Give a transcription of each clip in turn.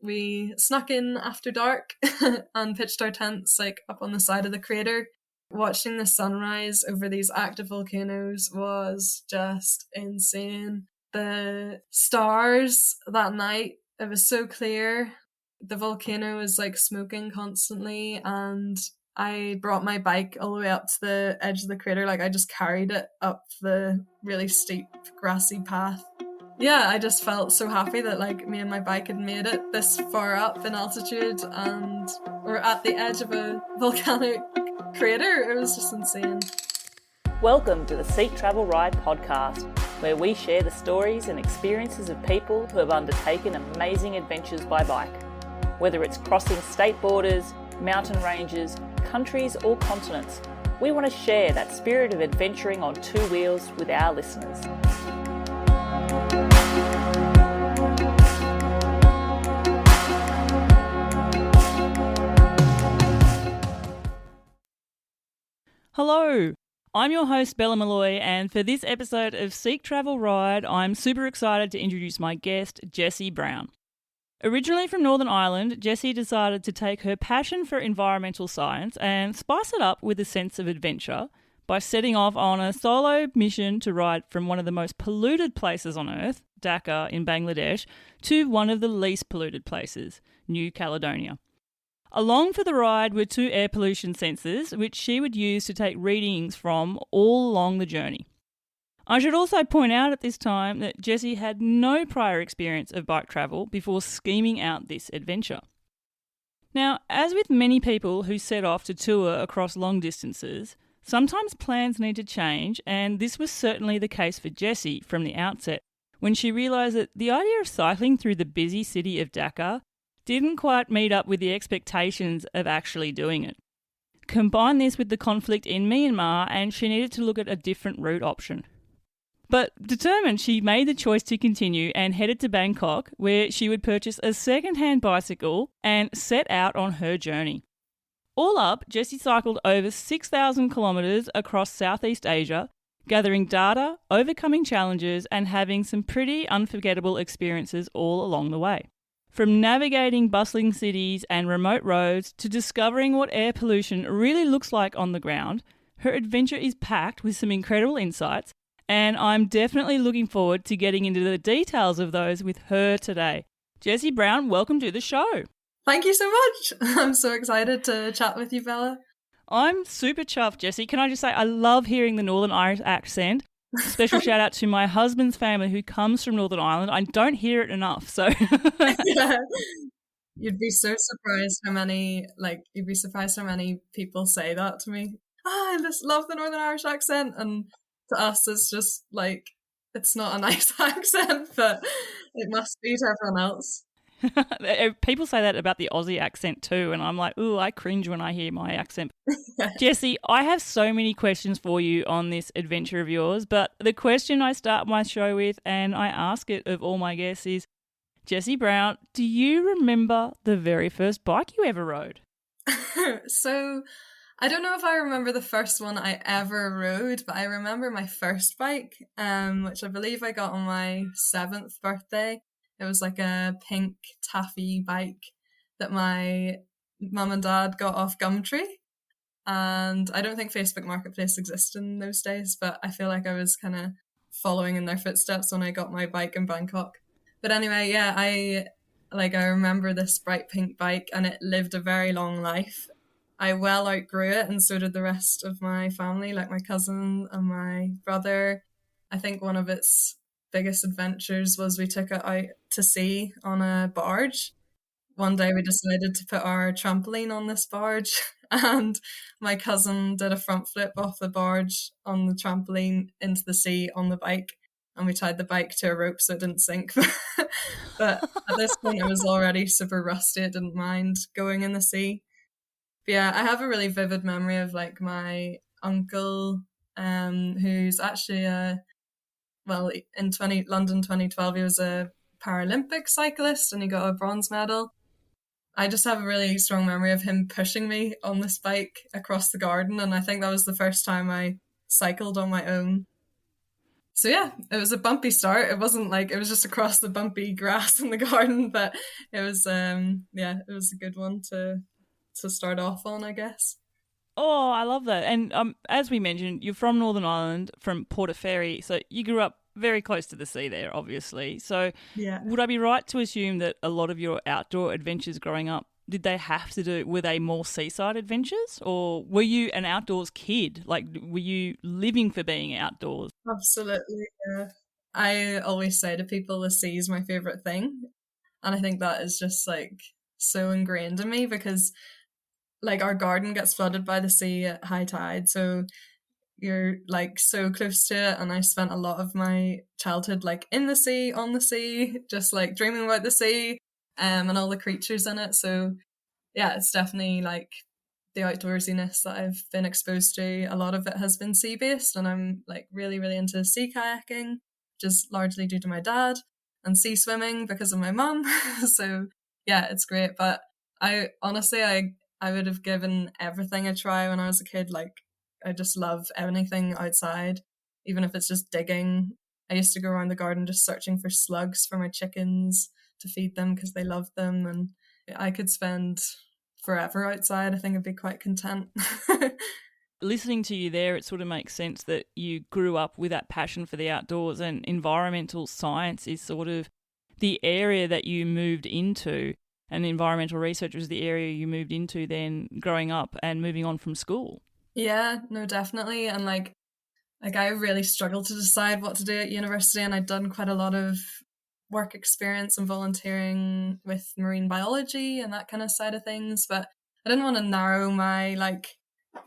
we snuck in after dark and pitched our tents like up on the side of the crater. Watching the sunrise over these active volcanoes was just insane. The stars that night, it was so clear. The volcano was like smoking constantly, and I brought my bike all the way up to the edge of the crater. Like I just carried it up the really steep grassy path. Yeah, I just felt so happy that like me and my bike had made it this far up in altitude, and we're at the edge of a volcanic crater. It was just insane. Welcome to the Seek Travel Ride podcast, where we share the stories and experiences of people who have undertaken amazing adventures by bike. Whether it's crossing state borders, mountain ranges, countries or continents, we want to share that spirit of adventuring on two wheels with our listeners. Hello, I'm your host Bella Malloy, and for this episode of Seek Travel Ride, I'm super excited to introduce my guest, Jessie Brown. Originally from Northern Ireland, Jessie decided to take her passion for environmental science and spice it up with a sense of adventure by setting off on a solo mission to ride from one of the most polluted places on Earth, Dhaka in Bangladesh, to one of the least polluted places, New Caledonia. Along for the ride were two air pollution sensors, which she would use to take readings from all along the journey. I should also point out at this time that Jessie had no prior experience of bike travel before scheming out this adventure. Now, as with many people who set off to tour across long distances, sometimes plans need to change, and this was certainly the case for Jessie from the outset, when she realised that the idea of cycling through the busy city of Dhaka didn't quite meet up with the expectations of actually doing it. Combine this with the conflict in Myanmar and she needed to look at a different route option. But determined, she made the choice to continue and headed to Bangkok, where she would purchase a second-hand bicycle and set out on her journey. All up, Jessie cycled over 6,000 kilometres across Southeast Asia, gathering data, overcoming challenges and having some pretty unforgettable experiences all along the way. From navigating bustling cities and remote roads to discovering what air pollution really looks like on the ground, her adventure is packed with some incredible insights, and I'm definitely looking forward to getting into the details of those with her today. Jessie Brown, welcome to the show. Thank you so much. I'm so excited to chat with you, Bella. I'm super chuffed, Jessie. Can I just say I love hearing the Northern Irish accent. Special shout out to my husband's family who comes from Northern Ireland. I don't hear it enough, so Yeah. You'd be so surprised how many people say that to me. I just love the Northern Irish accent, and to us it's just like it's not a nice accent, but it must be to everyone else. People say that about the Aussie accent too, and I'm like, ooh, I cringe when I hear my accent. Jessie, I have so many questions for you on this adventure of yours, but the question I start my show with, and I ask it of all my guests, is, Jessie Brown, do you remember the very first bike you ever rode? So, I don't know if I remember the first one I ever rode, but I remember my first bike, which I believe I got on my 7th birthday. It was like a pink taffy bike that my mum and dad got off Gumtree. And I don't think Facebook Marketplace existed in those days, but I feel like I was kind of following in their footsteps when I got my bike in Bangkok. But anyway, yeah, I remember this bright pink bike, and it lived a very long life. I well outgrew it, and so did the rest of my family, like my cousin and my brother. I think one of its biggest adventures was we took it out to sea on a barge. One day we decided to put our trampoline on this barge, and my cousin did a front flip off the barge on the trampoline into the sea on the bike, and we tied the bike to a rope so it didn't sink. But at this point it was already super rusty. It didn't mind going in the sea. But yeah, I have a really vivid memory of like my uncle, who's actually in London 2012, he was a Paralympic cyclist and he got a bronze medal. I just have a really strong memory of him pushing me on this bike across the garden, and I think that was the first time I cycled on my own. So yeah, it was a bumpy start. It wasn't like it was just across the bumpy grass in the garden, but it was yeah, it was a good one to start off on, I guess. Oh, I love that. And as we mentioned, you're from Northern Ireland, from Portaferry, so you grew up very close to the sea there, obviously. So Yeah. would I be right to assume that a lot of your outdoor adventures growing up, did they have to do, were they more seaside adventures, or were you an outdoors kid? Like, were you living for being outdoors? Absolutely. Yeah. I always say to people the sea is my favorite thing. And I think that is just like so ingrained in me because like our garden gets flooded by the sea at high tide. So you're like so close to it. And I spent a lot of my childhood like in the sea, on the sea, just like dreaming about the sea and all the creatures in it. So yeah, it's definitely like the outdoorsiness that I've been exposed to. A lot of it has been sea based, and I'm like really, really into sea kayaking, just largely due to my dad, and sea swimming because of my mum. So yeah, it's great. But I honestly, I would have given everything a try when I was a kid. Like I just love anything outside, even if it's just digging. I used to go around the garden just searching for slugs for my chickens to feed them because they love them, and I could spend forever outside. I think I'd be quite content. Listening to you there, it sort of makes sense that you grew up with that passion for the outdoors, and environmental science is sort of the area that you moved into, and environmental research was the area you moved into then growing up and moving on from school. Yeah, no, definitely. And like I really struggled to decide what to do at university, and I'd done quite a lot of work experience and volunteering with marine biology and that kind of side of things, but I didn't want to narrow my like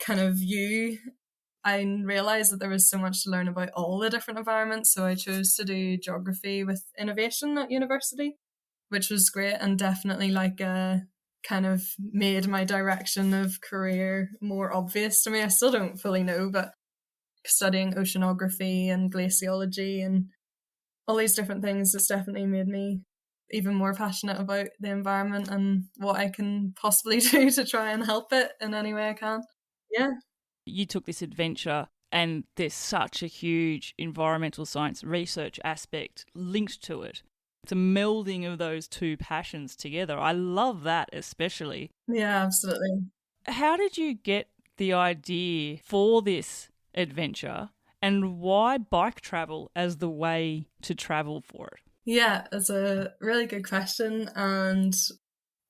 kind of view. I realized that there was so much to learn about all the different environments, so I chose to do geography with innovation at university, which was great and definitely like a kind of made my direction of career more obvious to me. I still don't fully know, but studying oceanography and glaciology and all these different things has definitely made me even more passionate about the environment and what I can possibly do to try and help it in any way I can. Yeah. You took this adventure, and there's such a huge environmental science research aspect linked to it. It's a melding of those two passions together. I love that especially. Yeah, absolutely. How did you get the idea for this adventure, and why bike travel as the way to travel for it? Yeah, it's a really good question and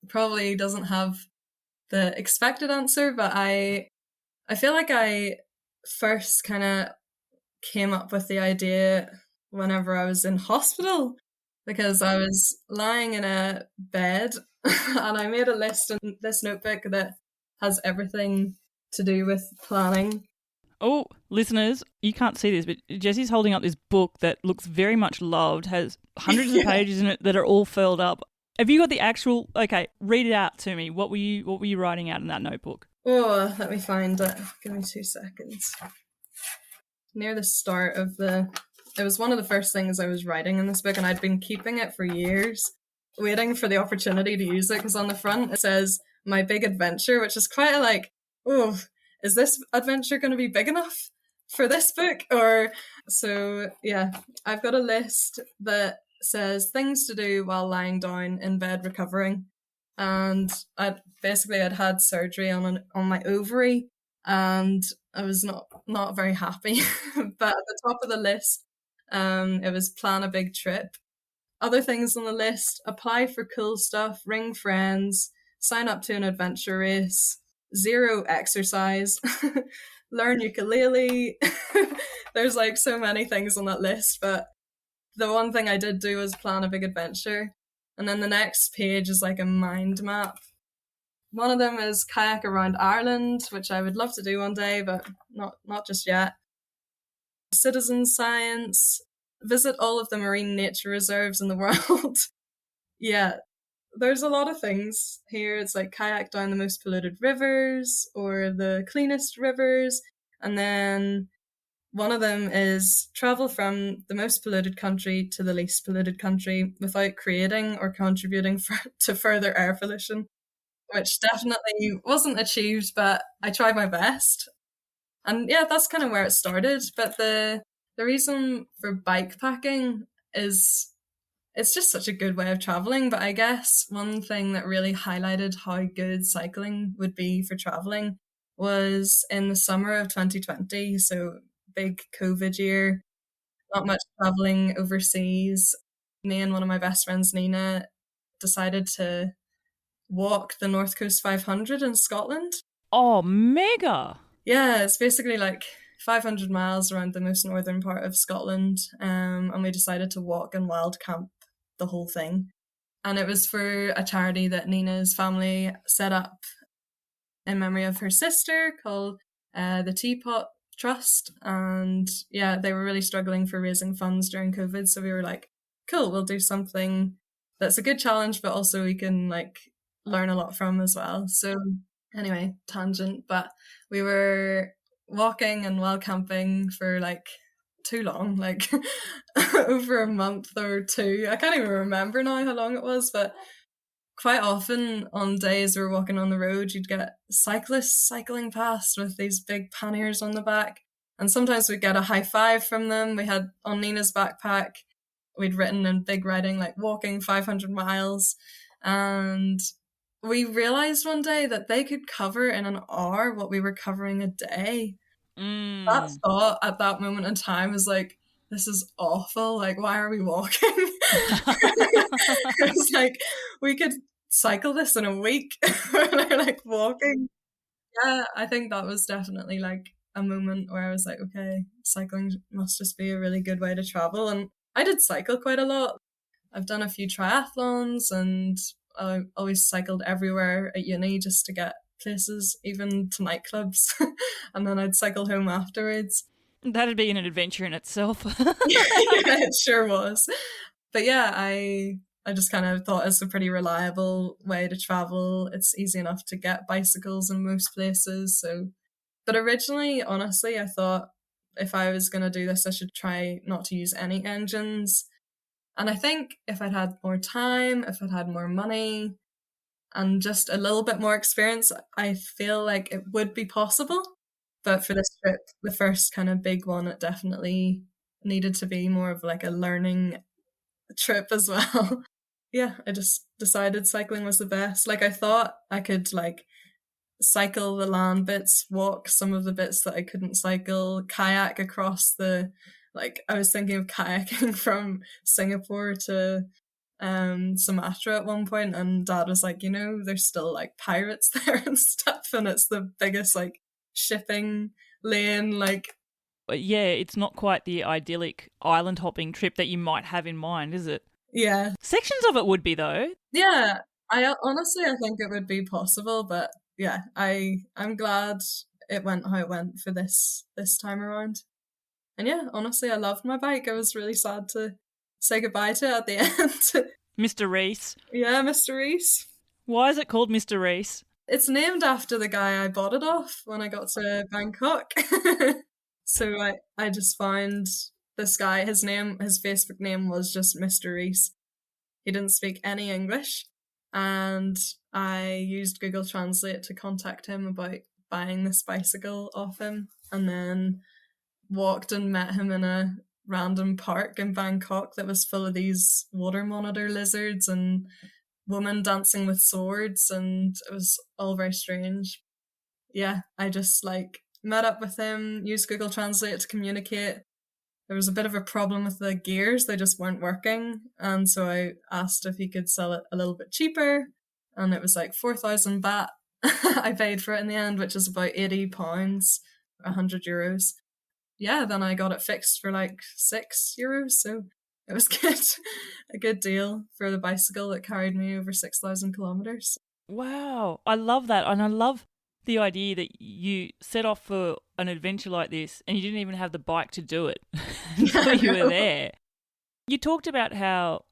probably doesn't have the expected answer, but I feel like I first kind of came up with the idea whenever I was in hospital because I was lying in a bed and I made a list in this notebook that has everything to do with planning. Oh, listeners, you can't see this, but Jessie's holding up this book that looks very much loved, has hundreds of Yeah. pages in it that are all filled up. Have you got the actual? Okay, read it out to me. What were you writing out in that notebook? Oh, let me find it. Give me 2 seconds. Near the start of it was one of the first things I was writing in this book, and I'd been keeping it for years, waiting for the opportunity to use it, because on the front it says my big adventure, which is quite a like, oh, is this adventure going to be big enough for this book? Or so yeah, I've got a list that says things to do while lying down in bed recovering, and I'd had surgery on my ovary, and I was not very happy. But at the top of the list, it was plan a big trip. Other things on the list: apply for cool stuff, ring friends, sign up to an adventure race, zero exercise, learn ukulele. There's like so many things on that list, but the one thing I did do was plan a big adventure. And then the next page is like a mind map. One of them is kayak around Ireland, which I would love to do one day, but not just yet. Citizen science, visit all of the marine nature reserves in the world. Yeah, there's a lot of things here. It's like kayak down the most polluted rivers or the cleanest rivers. And then one of them is travel from the most polluted country to the least polluted country without creating or contributing to further air pollution, which definitely wasn't achieved, but I tried my best. And yeah, that's kind of where it started. But the the reason for bike packing is it's just such a good way of traveling. But I guess one thing that really highlighted how good cycling would be for traveling was in the summer of 2020. So, big COVID year, not much traveling overseas. Me and one of my best friends, Nina, decided to walk the North Coast 500 in Scotland. Oh, mega. Yeah, it's basically like 500 miles around the most northern part of Scotland. And we decided to walk and wild camp the whole thing. And it was for a charity that Nina's family set up in memory of her sister called the Teapot Trust. And yeah, they were really struggling for raising funds during COVID. So we were like, cool, we'll do something that's a good challenge, but also we can like learn a lot from as well. So anyway, tangent, but we were walking and wild camping for like too long, like over a month or two. I can't even remember now how long it was, but quite often on days we were walking on the road, you'd get cyclists cycling past with these big panniers on the back. And sometimes we'd get a high five from them. We had on Nina's backpack, we'd written in big writing, like walking 500 miles. And we realized one day that they could cover in an hour what we were covering a day. That thought at that moment in time was like, this is awful. Like, why are we walking? It's like, we could cycle this in a week. We're like walking. Yeah, I think that was definitely like a moment where I was like, okay, cycling must just be a really good way to travel. And I did cycle quite a lot. I've done a few triathlons and I always cycled everywhere at uni just to get places, even to nightclubs. And then I'd cycle home afterwards. That'd be an adventure in itself. Yeah, it sure was. But yeah, I just kind of thought it's a pretty reliable way to travel. It's easy enough to get bicycles in most places. So, but originally, honestly, I thought if I was going to do this, I should try not to use any engines. And I think if I'd had more time, if I'd had more money, and just a little bit more experience, I feel like it would be possible. But for this trip, the first kind of big one, it definitely needed to be more of like a learning trip as well. Yeah, I just decided cycling was the best. Like I thought I could like cycle the land bits, walk some of the bits that I couldn't cycle, kayak across the like I was thinking of kayaking from Singapore to Sumatra at one point, and Dad was like, there's still like pirates there and stuff, and it's the biggest like shipping lane, like. But yeah, it's not quite the idyllic island hopping trip that you might have in mind, is it? Yeah. Sections of it would be though. Yeah, I honestly I think it would be possible, but yeah, I'm glad it went how it went for this time around. And yeah, honestly, I loved my bike. I was really sad to say goodbye to it at the end. Mr. Reese. Yeah, Mr. Reese. Why is it called Mr. Reese? It's named after the guy I bought it off when I got to Bangkok. So I just found this guy, his Facebook name was just Mr. Reese. He didn't speak any English. And I used Google Translate to contact him about buying this bicycle off him. And then walked and met him in a random park in Bangkok that was full of these water monitor lizards and women dancing with swords, and it was all very strange. Yeah, I just like met up with him, used Google Translate to communicate. There was a bit of a problem with the gears, they just weren't working, and so I asked if he could sell it a little bit cheaper, and it was like 4,000 baht I paid for it in the end, which is about £80, €100. Yeah, then I got it fixed for like €6, so it was good. A good deal for the bicycle that carried me over 6,000 kilometers. Wow, I love that, and I love the idea that you set off for an adventure like this and you didn't even have the bike to do it until you were there. You talked about how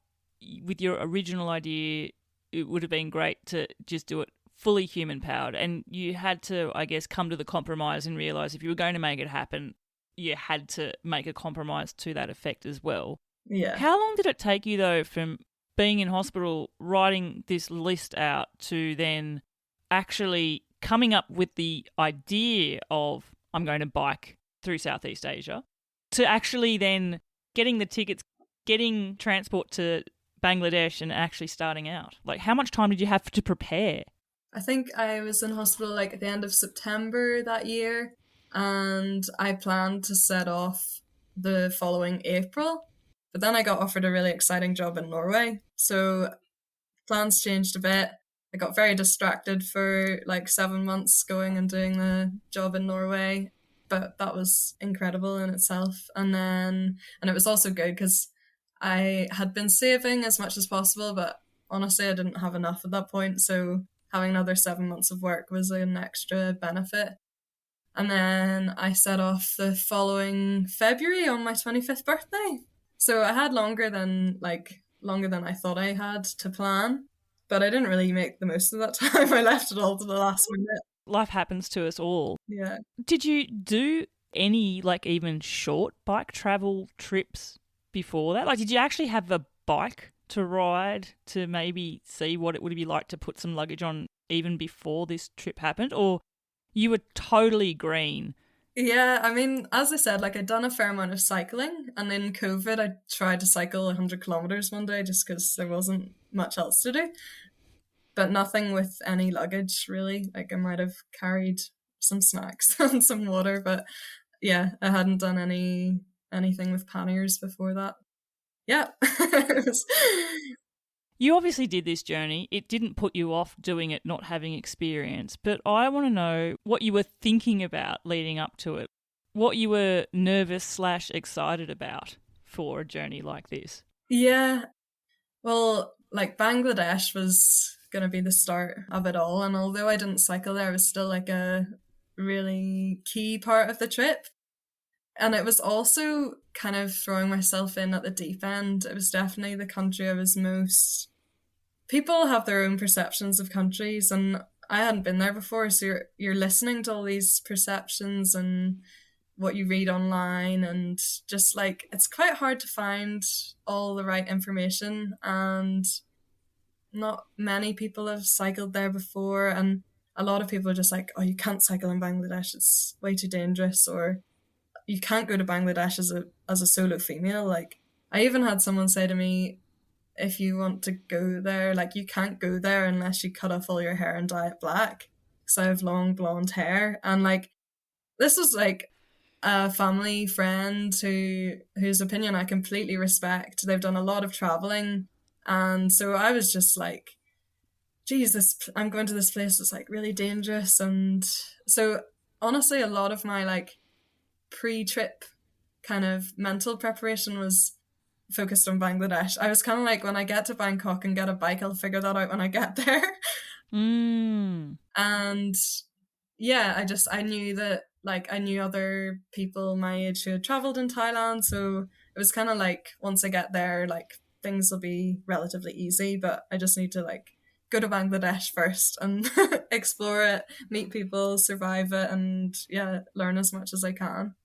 with your original idea it would have been great to just do it fully human powered, and you had to, I guess, come to the compromise and realise if you were going to make it happen, you had to make a compromise to that effect as well. Yeah. How long did it take you though from being in hospital, writing this list out, to then actually coming up with the idea of I'm going to bike through Southeast Asia? to actually then getting the tickets, getting transport to Bangladesh and actually starting out? Like, how much time did you have to prepare? I think I was in hospital like at the end of September that year, and I planned to set off the following April. But then I got offered a really exciting job in Norway. So plans changed a bit. I got very distracted for like 7 months going and doing the job in Norway, but that was incredible in itself. And it was also good because I had been saving as much as possible, but honestly, I didn't have enough at that point. So having another 7 months of work was an extra benefit. And then I set off the following February on my 25th birthday. So I had longer than I thought I had to plan, but I didn't really make the most of that time. I left it all to the last minute. Life happens to us all. Yeah. Did you do any, like, even short bike travel trips before that? Like, did you actually have a bike to ride to maybe see what it would be like to put some luggage on even before this trip happened? Or you were totally green? Yeah, I mean, as I said, like I'd done a fair amount of cycling, and in COVID, I tried to cycle 100 kilometers one day just because there wasn't much else to do. But nothing with any luggage, really. Like I might have carried some snacks and some water, but yeah, I hadn't done anything with panniers before that. Yeah. It was- You obviously did this journey. It didn't put you off doing it, not having experience. But I want to know what you were thinking about leading up to it, what you were nervous/excited about for a journey like this. Yeah. Well, like Bangladesh was going to be the start of it all. And although I didn't cycle there, it was still like a really key part of the trip. And it was also kind of throwing myself in at the deep end. It was definitely the country I was most. People have their own perceptions of countries, and I hadn't been there before, so you're listening to all these perceptions and what you read online, and just like it's quite hard to find all the right information, and not many people have cycled there before, and a lot of people are just like, oh, you can't cycle in Bangladesh, it's way too dangerous, or you can't go to Bangladesh as a solo female. Like I even had someone say to me, if you want to go there, like you can't go there unless you cut off all your hair and dye it black. Because I have long blonde hair, and like this was like a family friend whose opinion I completely respect. They've done a lot of traveling, and so I was just like, geez, I'm going to this place that's like really dangerous. And so honestly, a lot of my like pre-trip kind of mental preparation was focused on Bangladesh. I was kind of like, when I get to Bangkok and get a bike, I'll figure that out when I get there. And yeah, I knew that, like, I knew other people my age who had traveled in Thailand, so it was kind of like, once I get there, like, things will be relatively easy, but I just need to, like, go to Bangladesh first and explore it, meet people, survive it, and yeah, learn as much as I can.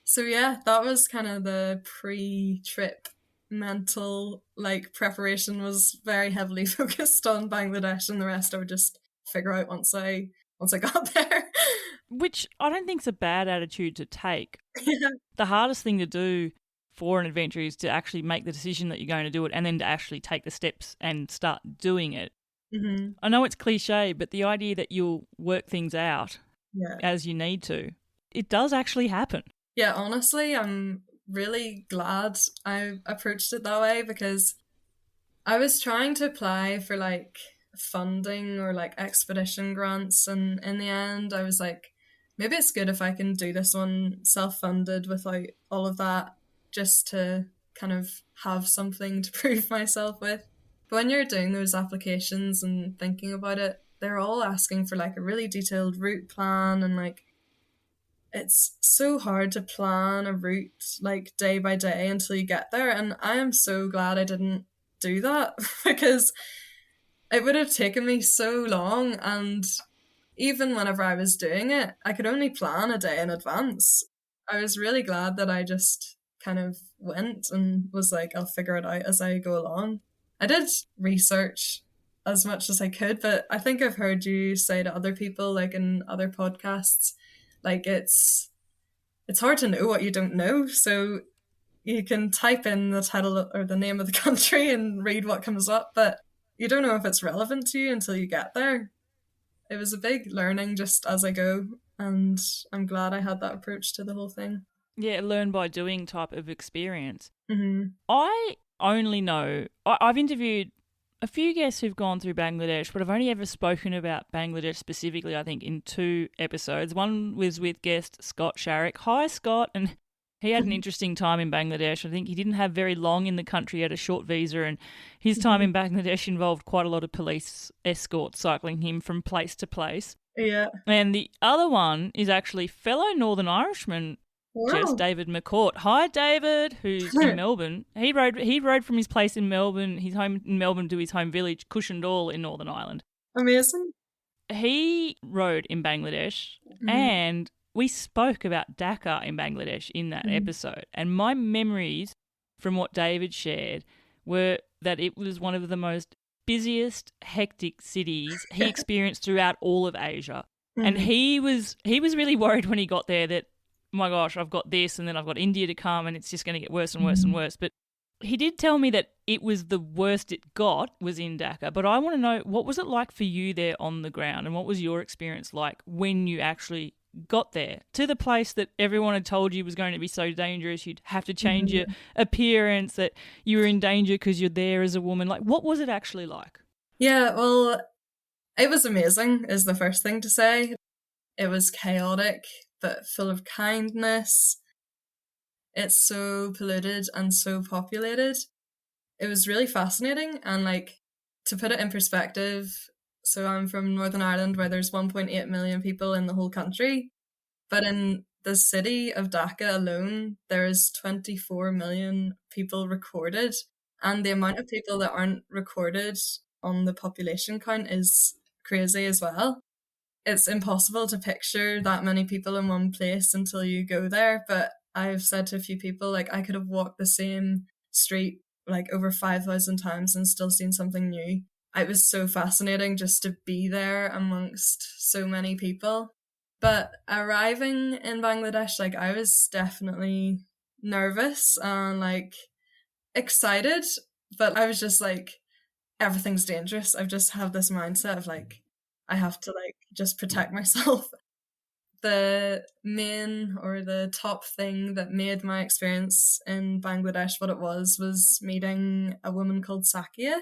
So yeah, that was kind of the pre-trip mental like preparation, was very heavily focused on Bangladesh, and the rest I would just figure out once I got there. Which I don't think is a bad attitude to take. Yeah. The hardest thing to do for an adventure is to actually make the decision that you're going to do it, and then to actually take the steps and start doing it. Mm-hmm. I know it's cliche, but the idea that you'll work things out as you need to, it does actually happen. Yeah, honestly, I'm really glad I approached it that way, because I was trying to apply for like funding or like expedition grants, and in the end I was like, maybe it's good if I can do this one self-funded without all of that, just to kind of have something to prove myself with. But when you're doing those applications and thinking about it, they're all asking for like a really detailed route plan, and like it's so hard to plan a route like day by day until you get there. And I am so glad I didn't do that because it would have taken me so long. And even whenever I was doing it, I could only plan a day in advance. I was really glad that I just kind of went and was like, I'll figure it out as I go along. I did research as much as I could, but I think I've heard you say to other people, like in other podcasts, like it's hard to know what you don't know. So you can type in the title or the name of the country and read what comes up, but you don't know if it's relevant to you until you get there. It was a big learning just as I go, and I'm glad I had that approach to the whole thing. Yeah, learn by doing type of experience. Mm-hmm. I only know, I've interviewed a few guests who've gone through Bangladesh, but I've only ever spoken about Bangladesh specifically, I think, in 2 episodes. One was with guest Scott Sharrock. Hi, Scott. And he had an interesting time in Bangladesh. I think he didn't have very long in the country, he had a short visa, and his time in Bangladesh involved quite a lot of police escorts cycling him from place to place. Yeah. And the other one is actually fellow Northern Irishman, Jess, Wow. David McCourt. Hi, David, who's in Melbourne. He rode from his place in Melbourne, his home in Melbourne, to his home village, Cushendall, in Northern Ireland. Amazing. He rode in Bangladesh, and we spoke about Dhaka in Bangladesh in that episode. And my memories from what David shared were that it was one of the most busiest, hectic cities he experienced throughout all of Asia. And he was really worried when he got there that, my gosh, I've got this and then I've got India to come and it's just going to get worse and worse and worse. But he did tell me that it was the worst it got was in Dhaka. But I want to know, what was it like for you there on the ground, and what was your experience like when you actually got there to the place that everyone had told you was going to be so dangerous, you'd have to change your appearance, that you were in danger because you're there as a woman? Like, what was it actually like? Yeah, well, it was amazing is the first thing to say. It was chaotic, but full of kindness. It's so polluted and so populated. It was really fascinating. And like, to put it in perspective, so I'm from Northern Ireland, where there's 1.8 million people in the whole country. But in the city of Dhaka alone, there's 24 million people recorded. And the amount of people that aren't recorded on the population count is crazy as well. It's impossible to picture that many people in one place until you go there. But I've said to a few people, like, I could have walked the same street like over 5,000 times and still seen something new. It was so fascinating just to be there amongst so many people. But arriving in Bangladesh, like, I was definitely nervous and like excited, but I was just like, everything's dangerous. I've just have this mindset of like, I have to like just protect myself. The main or the top thing that made my experience in Bangladesh what it was meeting a woman called Sakia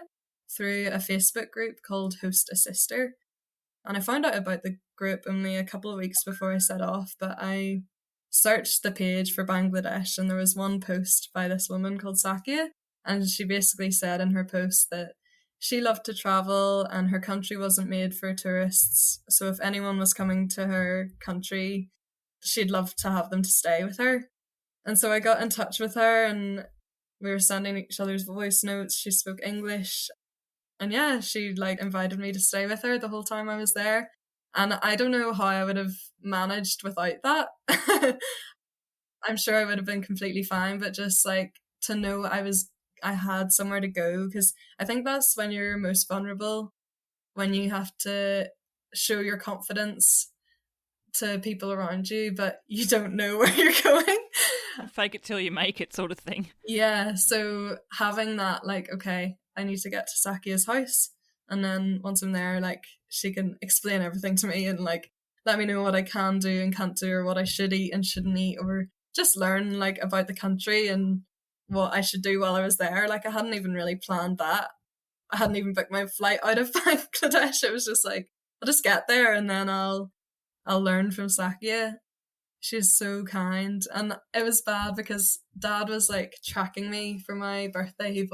through a Facebook group called Host a Sister. And I found out about the group only a couple of weeks before I set off, but I searched the page for Bangladesh and there was one post by this woman called Sakia, and she basically said in her post that she loved to travel and her country wasn't made for tourists. So if anyone was coming to her country, she'd love to have them to stay with her. And so I got in touch with her and we were sending each other's voice notes. She spoke English. And yeah, she like invited me to stay with her the whole time I was there. And I don't know how I would have managed without that. I'm sure I would have been completely fine, but just like to know I had somewhere to go, because I think that's when you're most vulnerable, when you have to show your confidence to people around you, but you don't know where you're going. Fake it till you make it sort of thing. Yeah, so having that, like, okay, I need to get to Sakia's house, and then once I'm there, like, she can explain everything to me and like let me know what I can do and can't do, or what I should eat and shouldn't eat, or just learn like about the country and what I should do while I was there. Like, I hadn't even really planned that. I hadn't even booked my flight out of Bangladesh. It was just like, I'll just get there and then I'll learn from Sakia. She's so kind. And it was bad because Dad was like tracking me for my birthday.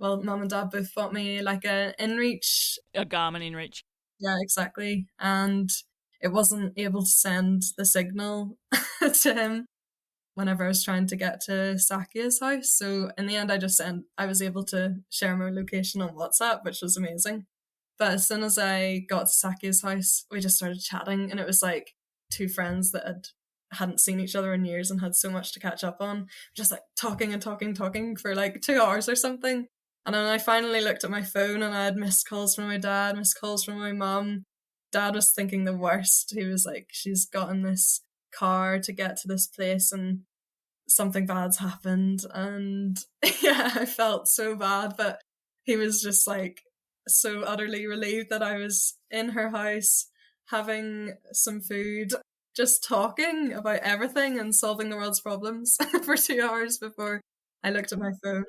Mum and Dad both bought me like a InReach. A Garmin InReach. Yeah, exactly. And it wasn't able to send the signal to him whenever I was trying to get to Sakia's house. So in the end, I was able to share my location on WhatsApp, which was amazing. But as soon as I got to Sakia's house, we just started chatting, and it was like two friends that hadn't seen each other in years and had so much to catch up on, just like talking and talking for like 2 hours or something. And then I finally looked at my phone and I had missed calls from my dad, missed calls from my mum. Dad was thinking the worst. He was like, she's gotten this car to get to this place, and something bad's happened. And yeah, I felt so bad, but he was just like so utterly relieved that I was in her house having some food, just talking about everything and solving the world's problems for 2 hours before I looked at my phone.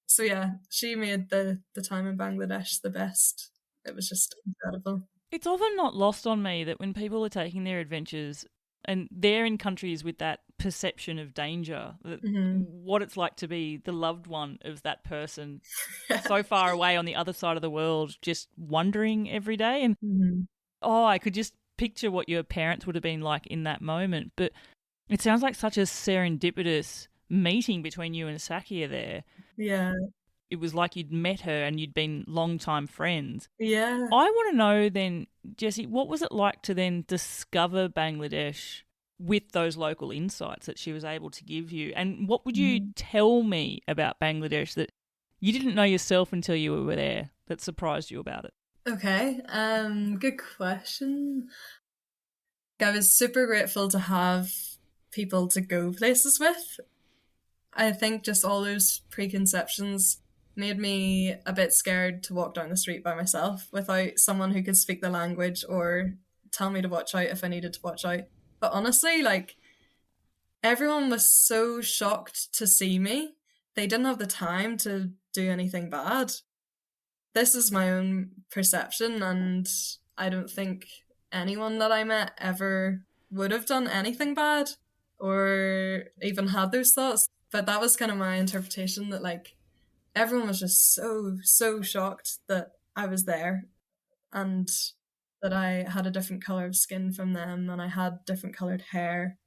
So yeah, she made the time in Bangladesh the best. It was just incredible. It's often not lost on me that when people are taking their adventures and they're in countries with that perception of danger, that what it's like to be the loved one of that person so far away on the other side of the world, just wondering every day. And I could just picture what your parents would have been like in that moment. But it sounds like such a serendipitous meeting between you and Sakia there. Yeah. It was like you'd met her and you'd been long-time friends. Yeah. I want to know then, Jessie, what was it like to then discover Bangladesh with those local insights that she was able to give you? And what would you tell me about Bangladesh that you didn't know yourself until you were there that surprised you about it? Okay, good question. I was super grateful to have people to go places with. I think just all those preconceptions made me a bit scared to walk down the street by myself without someone who could speak the language or tell me to watch out if I needed to watch out. But honestly, like, everyone was so shocked to see me. They didn't have the time to do anything bad. This is my own perception, and I don't think anyone that I met ever would have done anything bad or even had those thoughts. But that was kind of my interpretation, that like everyone was just so shocked that I was there and that I had a different colour of skin from them and I had different coloured hair.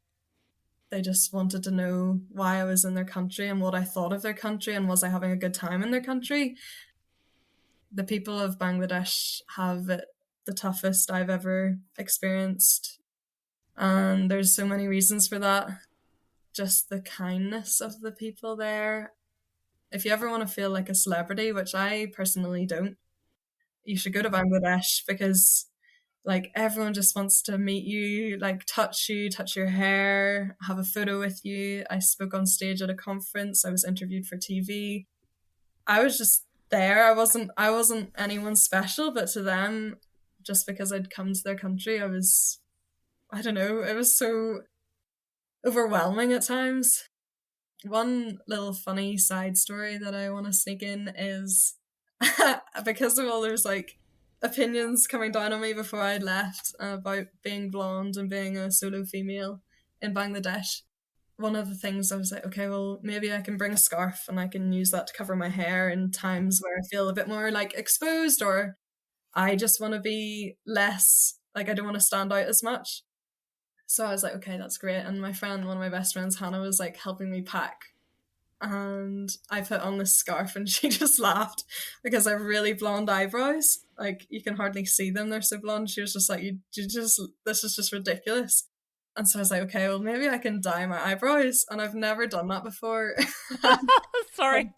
They just wanted to know why I was in their country and what I thought of their country and was I having a good time in their country. The people of Bangladesh have it the toughest I've ever experienced. And there's so many reasons for that. Just the kindness of the people there. If you ever want to feel like a celebrity, which I personally don't, you should go to Bangladesh, because like everyone just wants to meet you, like touch you, touch your hair, have a photo with you. I spoke on stage at a conference. I was interviewed for TV. I was just there. I wasn't anyone special, but to them, just because I'd come to their country, I don't know, it was so overwhelming at times. One little funny side story that I want to sneak in is because of all those like opinions coming down on me before I'd left about being blonde and being a solo female in Bangladesh. One of the things I was like, okay, well, maybe I can bring a scarf and I can use that to cover my hair in times where I feel a bit more like exposed, or I just want to be less, like I don't want to stand out as much. So I was like, okay, that's great. And my friend, one of my best friends, Hannah, was like helping me pack. And I put on this scarf and she just laughed because I have really blonde eyebrows. Like you can hardly see them, they're so blonde. She was just like, this is just ridiculous. And so I was like, okay, well, maybe I can dye my eyebrows. And I've never done that before. Sorry.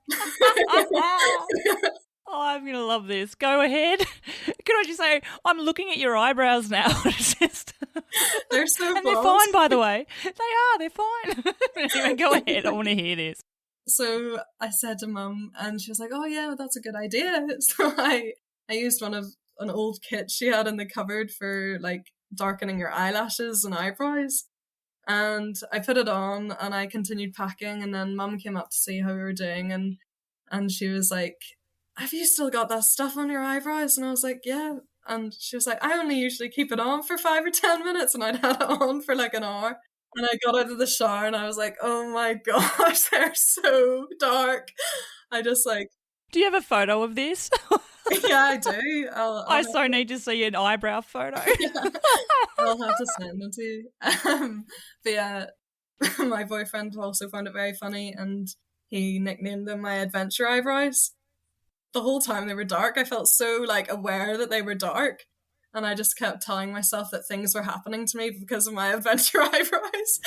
Oh, I'm going to love this. Go ahead. Can I just say, I'm looking at your eyebrows now. It's just... They're so and blonde. they're fine, by the way. They're fine. Anyway, go ahead. I want to hear this. So I said to Mum, and she was like, oh yeah, that's a good idea. So I used an old kit she had in the cupboard for like darkening your eyelashes and eyebrows. And I put it on and I continued packing, and then Mum came up to see how we were doing, and she was like, have you still got that stuff on your eyebrows? And I was like, yeah. And she was like, I only usually keep it on for 5 or 10 minutes, and I'd had it on for like an hour. And I got out of the shower and I was like, oh my gosh, they're so dark. I just like... Do you have a photo of this? Yeah, I do. I so need to see an eyebrow photo. Yeah, I'll have to send them to you. But yeah, my boyfriend also found it very funny, and he nicknamed them my adventure eyebrows. The whole time they were dark, I felt so like aware that they were dark, and I just kept telling myself that things were happening to me because of my adventure eyebrows.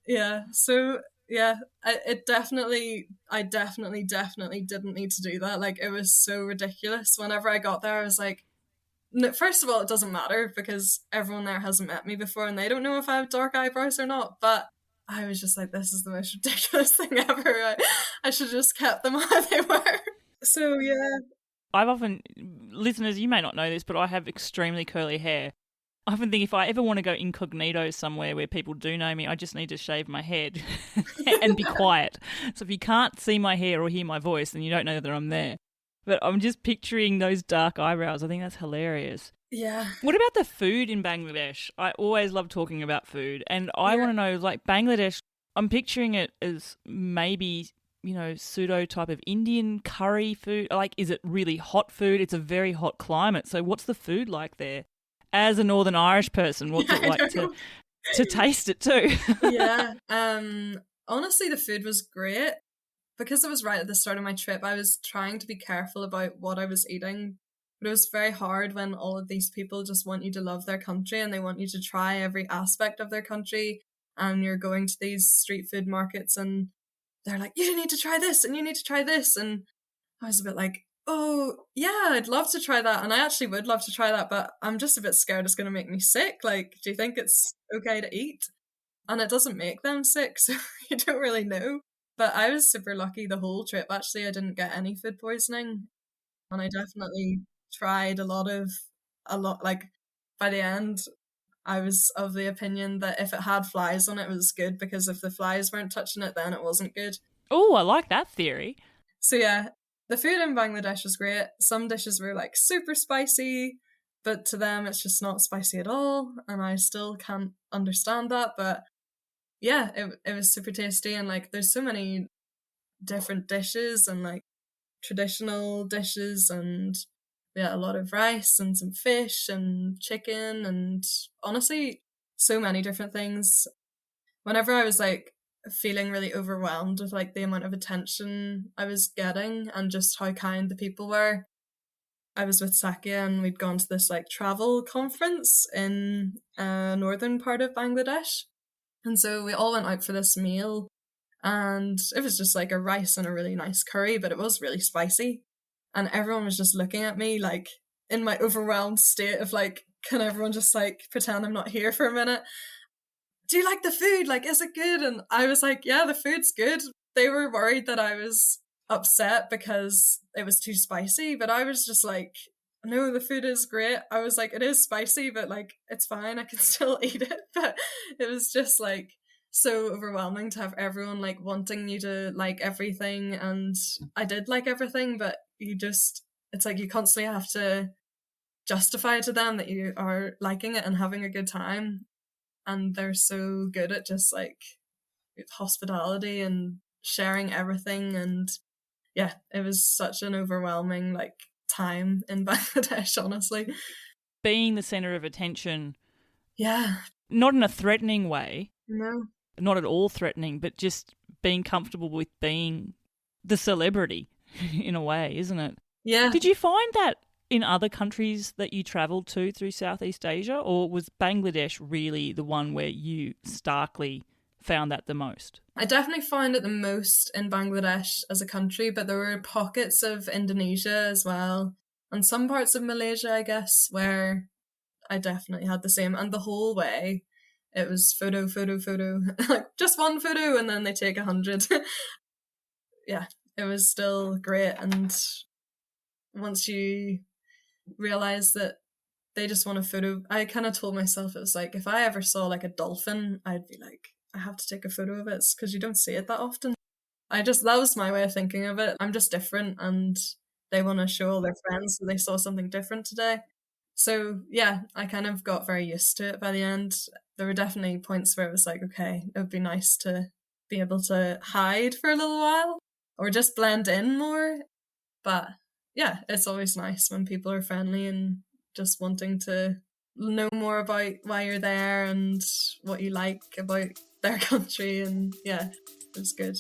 Yeah, so yeah, I definitely didn't need to do that. Like, it was so ridiculous. Whenever I got there, I was like, First of all, it doesn't matter because everyone there hasn't met me before and they don't know if I have dark eyebrows or not. But I was just like, this is the most ridiculous thing ever. I should have just kept them how they were. So, yeah. I've often, listeners, you may not know this, but I have extremely curly hair. I often think if I ever want to go incognito somewhere where people do know me, I just need to shave my head and be quiet. So if you can't see my hair or hear my voice, then you don't know that I'm there. But I'm just picturing those dark eyebrows. I think that's hilarious. Yeah. What about the food in Bangladesh? I always love talking about food. And I want to know, like, Bangladesh, I'm picturing it as maybe, you know, pseudo type of Indian curry food. Like, is it really hot food? It's a very hot climate. So what's the food like there? As a Northern Irish person, what's it like to taste it too? Yeah. Honestly, the food was great. Because it was right at the start of my trip, I was trying to be careful about what I was eating. But it was very hard when all of these people just want you to love their country and they want you to try every aspect of their country. And you're going to these street food markets and they're like, you need to try this and you need to try this. And I was a bit like, oh, yeah, I'd love to try that. And I actually would love to try that, but I'm just a bit scared it's going to make me sick. Like, do you think it's okay to eat? And it doesn't make them sick, so you don't really know. But I was super lucky the whole trip. Actually, I didn't get any food poisoning. And I definitely tried a lot, like, by the end, I was of the opinion that if it had flies on it, it was good, because if the flies weren't touching it, then it wasn't good. Oh, I like that theory. So yeah, the food in Bangladesh was great. Some dishes were like super spicy, but to them it's just not spicy at all, and I still can't understand that. But yeah, it was super tasty, and like there's so many different dishes and like traditional dishes, and yeah, a lot of rice and some fish and chicken, and honestly so many different things. Whenever I was like feeling really overwhelmed with like the amount of attention I was getting and just how kind the people were, I was with Sakia and we'd gone to this like travel conference in northern part of Bangladesh. And so we all went out for this meal and it was just like a rice and a really nice curry, but it was really spicy. And everyone was just looking at me like in my overwhelmed state of like, can everyone just like pretend I'm not here for a minute? Do you like the food? Like, is it good? And I was like, yeah, the food's good. They were worried that I was upset because it was too spicy, but I was just like, no, the food is great. I was like, it is spicy, but like, it's fine. I can still eat it. But it was just like so overwhelming to have everyone like wanting you to like everything. And I did like everything, but it's like you constantly have to justify to them that you are liking it and having a good time. And they're so good at just like hospitality and sharing everything. And yeah, it was such an overwhelming like time in Bangladesh, honestly. Being the centre of attention. Yeah. Not in a threatening way. No. Not at all threatening, but just being comfortable with being the celebrity in a way, isn't it? Yeah. Did you find that in other countries that you travelled to through Southeast Asia, or was Bangladesh really the one where you starkly found that the most? I definitely found it the most in Bangladesh as a country, but there were pockets of Indonesia as well, and some parts of Malaysia, I guess, where I definitely had the same. And the whole way, it was photo, like just one photo, and then they take 100. Yeah, it was still great. And once you realize that they just want a photo, I kind of told myself, it was like, if I ever saw like a dolphin, I'd be like, I have to take a photo of it, because you don't see it that often. That was my way of thinking of it. I'm just different, and they want to show all their friends that they saw something different today. So yeah, I kind of got very used to it by the end. There were definitely points where it was like, okay, it would be nice to be able to hide for a little while or just blend in more. But yeah, it's always nice when people are friendly and just wanting to know more about why you're there and what you like about their country. And yeah, it was good.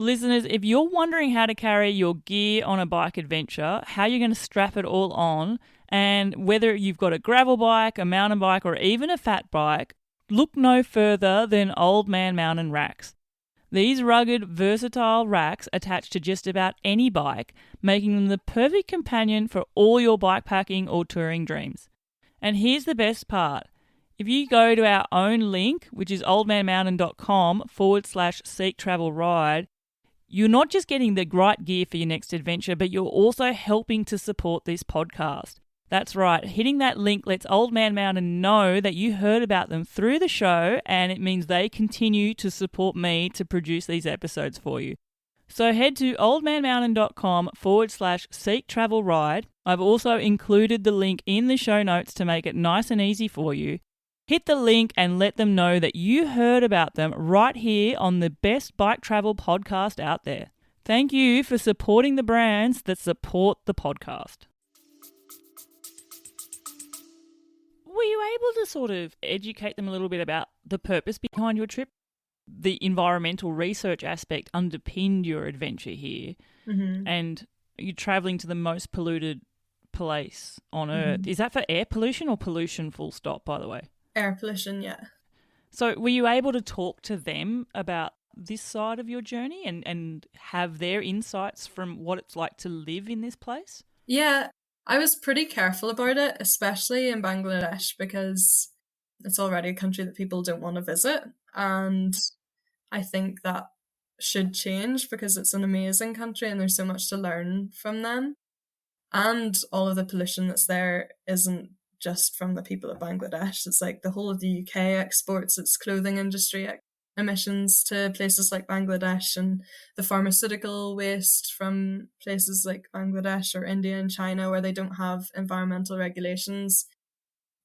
Listeners, if you're wondering how to carry your gear on a bike adventure, how you're going to strap it all on, and whether you've got a gravel bike, a mountain bike, or even a fat bike, look no further than Old Man Mountain Racks. These rugged, versatile racks attach to just about any bike, making them the perfect companion for all your bikepacking or touring dreams. And here's the best part. If you go to our own link, which is oldmanmountain.com/seek travel ride, you're not just getting the right gear for your next adventure, but you're also helping to support this podcast. That's right, hitting that link lets Old Man Mountain know that you heard about them through the show, and it means they continue to support me to produce these episodes for you. So head to oldmanmountain.com/seek travel ride. I've also included the link in the show notes to make it nice and easy for you. Hit the link and let them know that you heard about them right here on the best bike travel podcast out there. Thank you for supporting the brands that support the podcast. Were you able to sort of educate them a little bit about the purpose behind your trip? The environmental research aspect underpinned your adventure here, and you're travelling to the most polluted place on Earth. Is that for air pollution or pollution full stop, by the way? Air pollution, yeah. So were you able to talk to them about this side of your journey and have their insights from what it's like to live in this place? Yeah, I was pretty careful about it, especially in Bangladesh, because it's already a country that people don't want to visit. And I think that should change because it's an amazing country and there's so much to learn from them. And all of the pollution that's there isn't just from the people of Bangladesh. It's like the whole of the UK exports its clothing industry emissions to places like Bangladesh, and the pharmaceutical waste from places like Bangladesh or India and China where they don't have environmental regulations.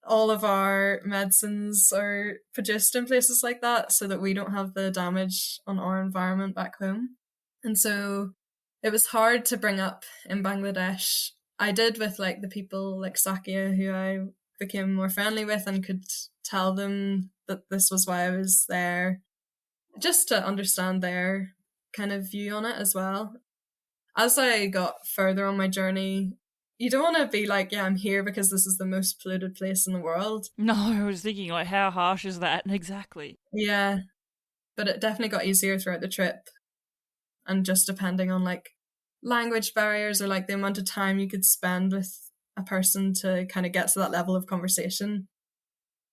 All of our medicines are produced in places like that so that we don't have the damage on our environment back home. And so it was hard to bring up in Bangladesh. I did with like the people like Sakia, who I became more friendly with and could tell them that this was why I was there, just to understand their kind of view on it as well. As I got further on my journey, you don't want to be like, yeah, I'm here because this is the most polluted place in the world. No, I was thinking, like, how harsh is that? Exactly. Yeah, but it definitely got easier throughout the trip. And just depending on like language barriers or like the amount of time you could spend with a person to kind of get to that level of conversation.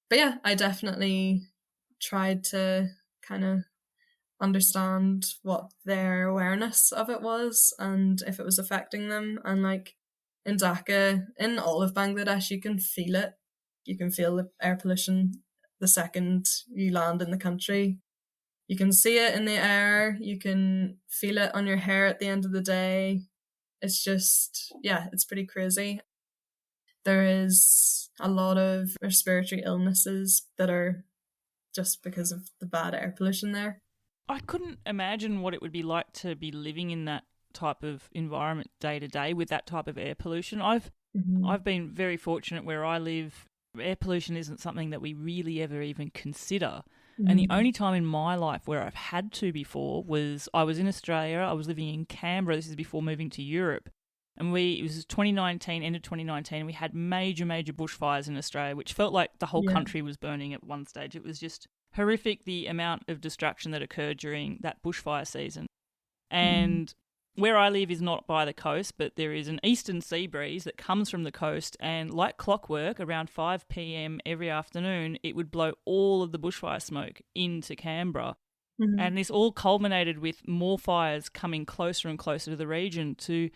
But yeah, I definitely tried to kind of understand what their awareness of it was and if it was affecting them. And like in Dhaka, in all of Bangladesh, you can feel it. You can feel the air pollution the second you land in the country. You can see it in the air. You can feel it on your hair at the end of the day. It's just, yeah, it's pretty crazy. There is a lot of respiratory illnesses that are just because of the bad air pollution there. I couldn't imagine what it would be like to be living in that type of environment day to day with that type of air pollution. I've been very fortunate where I live. Air pollution isn't something that we really ever even consider. And the only time in my life where I've had to before was I was in Australia. I was living in Canberra. This is before moving to Europe. And it was 2019, end of 2019, and we had major bushfires in Australia, which felt like the whole country was burning at one stage. It was just horrific, the amount of destruction that occurred during that bushfire season. And where I live is not by the coast, but there is an eastern sea breeze that comes from the coast, and like clockwork, around 5 p.m. every afternoon, it would blow all of the bushfire smoke into Canberra. And this all culminated with more fires coming closer and closer to the region. To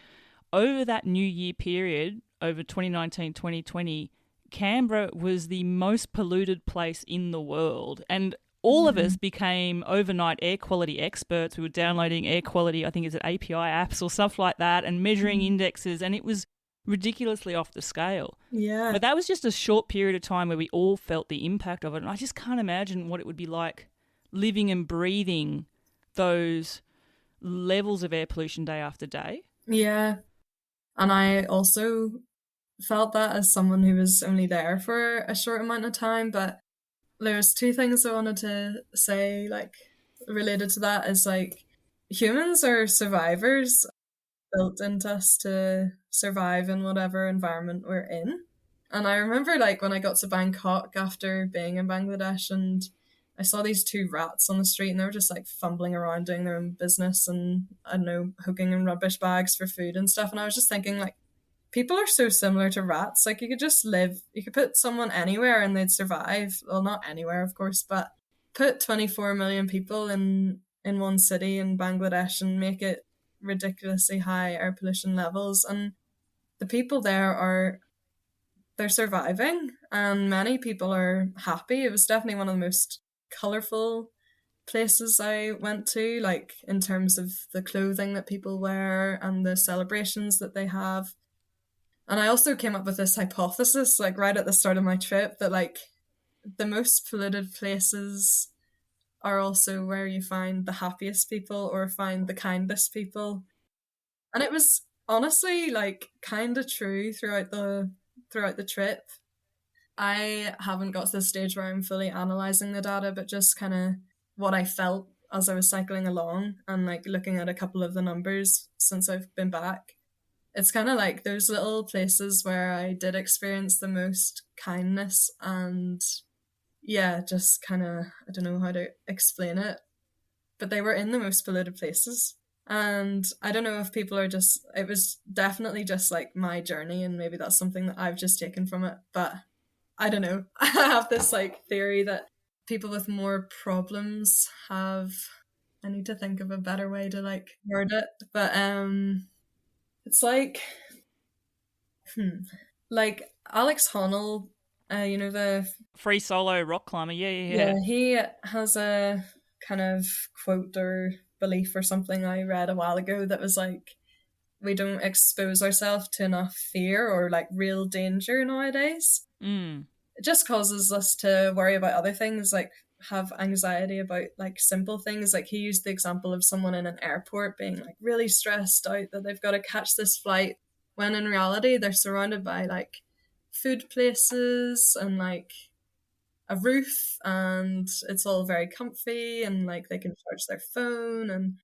over that New Year period, over 2019-2020, Canberra was the most polluted place in the world. And all of us became overnight air quality experts. We were downloading air quality, I think it's API apps or stuff like that, and measuring indexes, and it was ridiculously off the scale. Yeah. But that was just a short period of time where we all felt the impact of it. And I just can't imagine what it would be like living and breathing those levels of air pollution day after day. Yeah. And I also felt that as someone who was only there for a short amount of time. But there's two things I wanted to say, like, related to that is, like, humans are survivors, built into us to survive in whatever environment we're in. And I remember, like, when I got to Bangkok after being in Bangladesh and I saw these two rats on the street and they were just like fumbling around doing their own business and I don't know, hooking in rubbish bags for food and stuff. And I was just thinking like people are so similar to rats. Like you could just live, you could put someone anywhere and they'd survive. Well, not anywhere, of course, but put 24 million people in one city in Bangladesh and make it ridiculously high air pollution levels. And the people there are they're surviving and many people are happy. It was definitely one of the most colorful places I went to, like in terms of the clothing that people wear and the celebrations that they have. And I also came up with this hypothesis, like right at the start of my trip, that like the most polluted places are also where you find the happiest people or find the kindest people. And it was honestly like kind of true throughout the trip. I haven't got to the stage where I'm fully analyzing the data, but just kind of what I felt as I was cycling along and like looking at a couple of the numbers since I've been back. It's kind of like those little places where I did experience the most kindness and yeah, just kind of, I don't know how to explain it, but they were in the most polluted places. And I don't know if people are just, it was definitely just like my journey, and maybe that's something that I've just taken from it. But I don't know. I have this like theory that people with more problems have, I need to think of a better way to like word it, but it's like Alex Honnold, you know, the Free solo rock climber. Yeah, yeah, yeah, yeah. he has a kind of quote or belief or something I read a while ago that was like, we don't expose ourselves to enough fear or like real danger nowadays. Mm. It just causes us to worry about other things, like have anxiety about like simple things. Like he used the example of someone in an airport being like really stressed out that they've got to catch this flight, when in reality they're surrounded by like food places and like a roof and it's all very comfy and like they can charge their phone and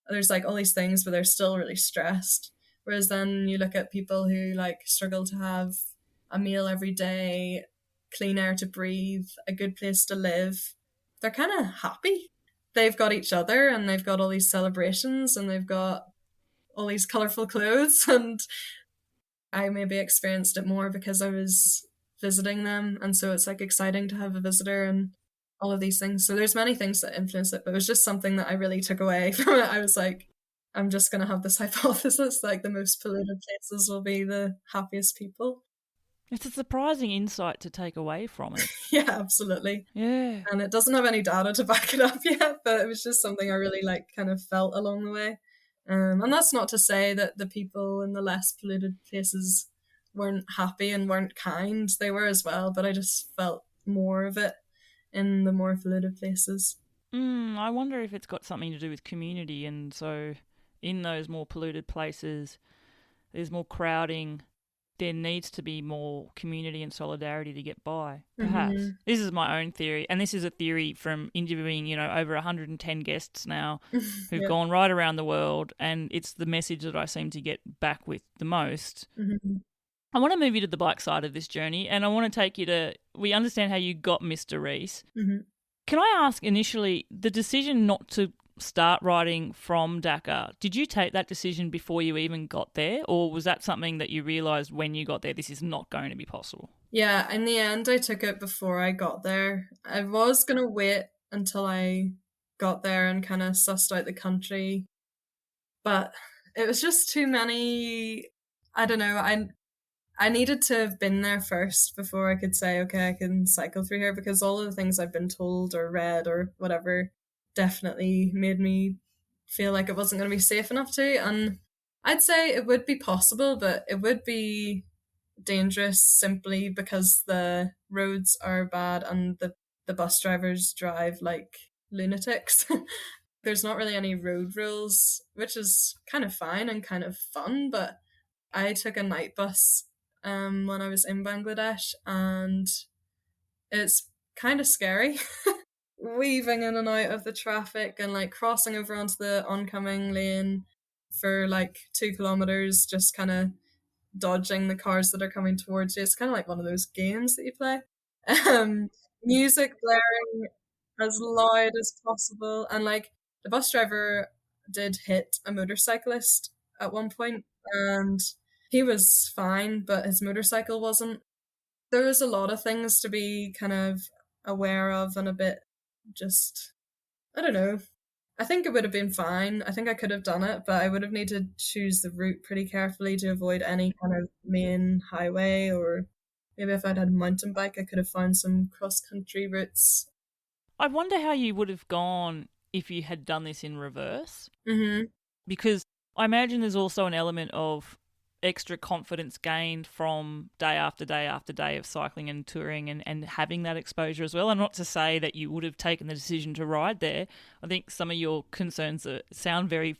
there's like all these things but they're still really stressed. Whereas then you look at people who like struggle to have a meal every day, clean air to breathe, a good place to live, they're kind of happy. They've got each other and they've got all these celebrations and they've got all these colorful clothes. And I maybe experienced it more because I was visiting them, and so it's like exciting to have a visitor and all of these things. So there's many things that influence it, but it was just something that I really took away from it. I was like, I'm just gonna have this hypothesis like the most polluted places will be the happiest people. It's a surprising insight to take away from it. Yeah, absolutely. Yeah. And it doesn't have any data to back it up yet, but it was just something I really like kind of felt along the way. And that's not to say that the people in the less polluted places weren't happy and weren't kind. They were as well, but I just felt more of it in the more polluted places. I wonder if it's got something to do with community, and so in those more polluted places, there's more crowding. There needs to be more community and solidarity to get by, perhaps. Mm-hmm. This is my own theory, and this is a theory from interviewing, over 110 guests now who've yep. gone right around the world, and it's the message that I seem to get back with the most. Mm-hmm. I want to move you to the bike side of this journey, and I want to take you to, we understand how you got Mr. Reese. Mm-hmm. Can I ask initially, the decision not to start riding from Dhaka, did you take that decision before you even got there, or was that something that you realised when you got there, this is not going to be possible? Yeah, in the end I took it before I got there. I was going to wait until I got there and kind of sussed out the country, but it was just too many, I don't know, I needed to have been there first before I could say, okay, I can cycle through here, because all of the things I've been told or read or whatever definitely made me feel like it wasn't going to be safe enough to. And I'd say it would be possible, but it would be dangerous simply because the roads are bad and the bus drivers drive like lunatics. There's not really any road rules, which is kind of fine and kind of fun, but I took a night bus when I was in Bangladesh, and it's kind of scary. Weaving in and out of the traffic and like crossing over onto the oncoming lane for like 2 kilometers, just kind of dodging the cars that are coming towards you. It's kind of like one of those games that you play. Music blaring. as loud as possible. And like the bus driver did hit a motorcyclist at one point, and he was fine, but his motorcycle wasn't. There was a lot of things to be kind of aware of and a bit just, I don't know. I think it would have been fine. I think I could have done it, but I would have needed to choose the route pretty carefully to avoid any kind of main highway, or maybe if I'd had a mountain bike, I could have found some cross country routes. I wonder how you would have gone if you had done this in reverse, Mm-hmm. because I imagine there's also an element of extra confidence gained from day after day after day of cycling and touring and having that exposure as well. And not to say that you would have taken the decision to ride there. I think some of your concerns sound very,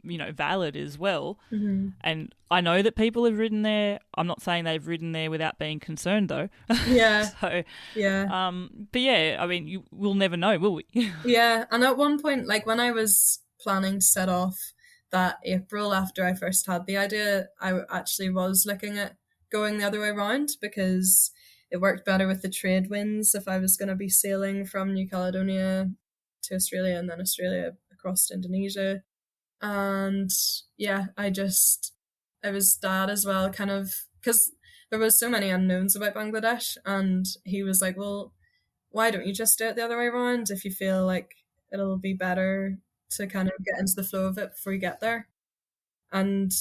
valid as well. Mm-hmm. And I know that people have ridden there. I'm not saying they've ridden there without being concerned, though. Yeah. So, Yeah. but yeah, I mean, we'll never know, will we? Yeah. And at one point, like when I was planning to set off that April after I first had the idea, I actually was looking at going the other way around because it worked better with the trade winds if I was going to be sailing from New Caledonia to Australia and then Australia across to Indonesia. And yeah, it was dad as well, kind of, because there was so many unknowns about Bangladesh, and he was like, well, why don't you just do it the other way around if you feel like it'll be better to kind of get into the flow of it before you get there? And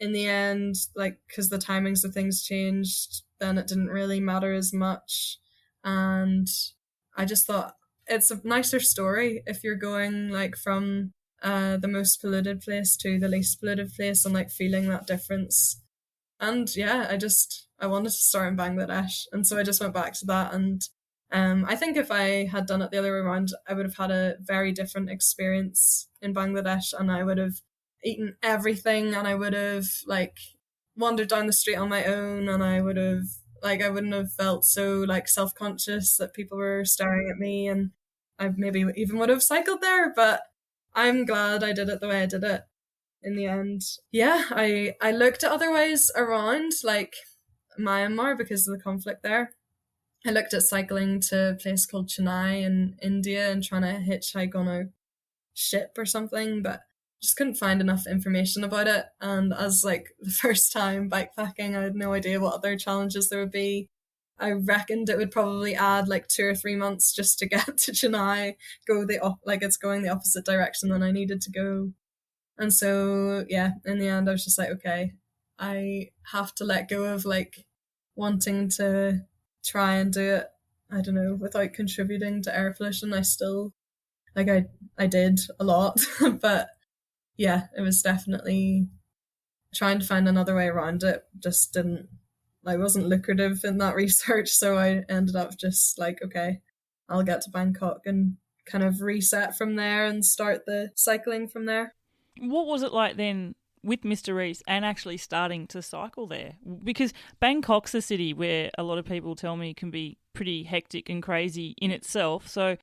in the end, like, because the timings of things changed, then it didn't really matter as much. And I just thought it's a nicer story if you're going like from the most polluted place to the least polluted place and like feeling that difference. And yeah, I wanted to start in Bangladesh, and so I just went back to that. And I think if I had done it the other way around, I would have had a very different experience in Bangladesh, and I would have eaten everything, and I would have like wandered down the street on my own, and I wouldn't have felt so like self-conscious that people were staring at me, and I maybe even would have cycled there. But I'm glad I did it the way I did it in the end. Yeah, I looked at other ways around, like Myanmar, because of the conflict there. I looked at cycling to a place called Chennai in India and trying to hitchhike on a ship or something, but just couldn't find enough information about it. And as like the first time bikepacking, I had no idea what other challenges there would be. I reckoned it would probably add like 2 or 3 months just to get to Chennai, like it's going the opposite direction than I needed to go. And so yeah, in the end I was just like, okay, I have to let go of like wanting to try and do it, I don't know, without contributing to air pollution. I still like I did a lot, but yeah, it was definitely trying to find another way around it. Just didn't like wasn't lucrative in that research, so I ended up just like, okay, I'll get to Bangkok and kind of reset from there and start the cycling from there. What was it like then with Mr. Reese and actually starting to cycle there? Because Bangkok's a city where a lot of people tell me can be pretty hectic and crazy in itself. So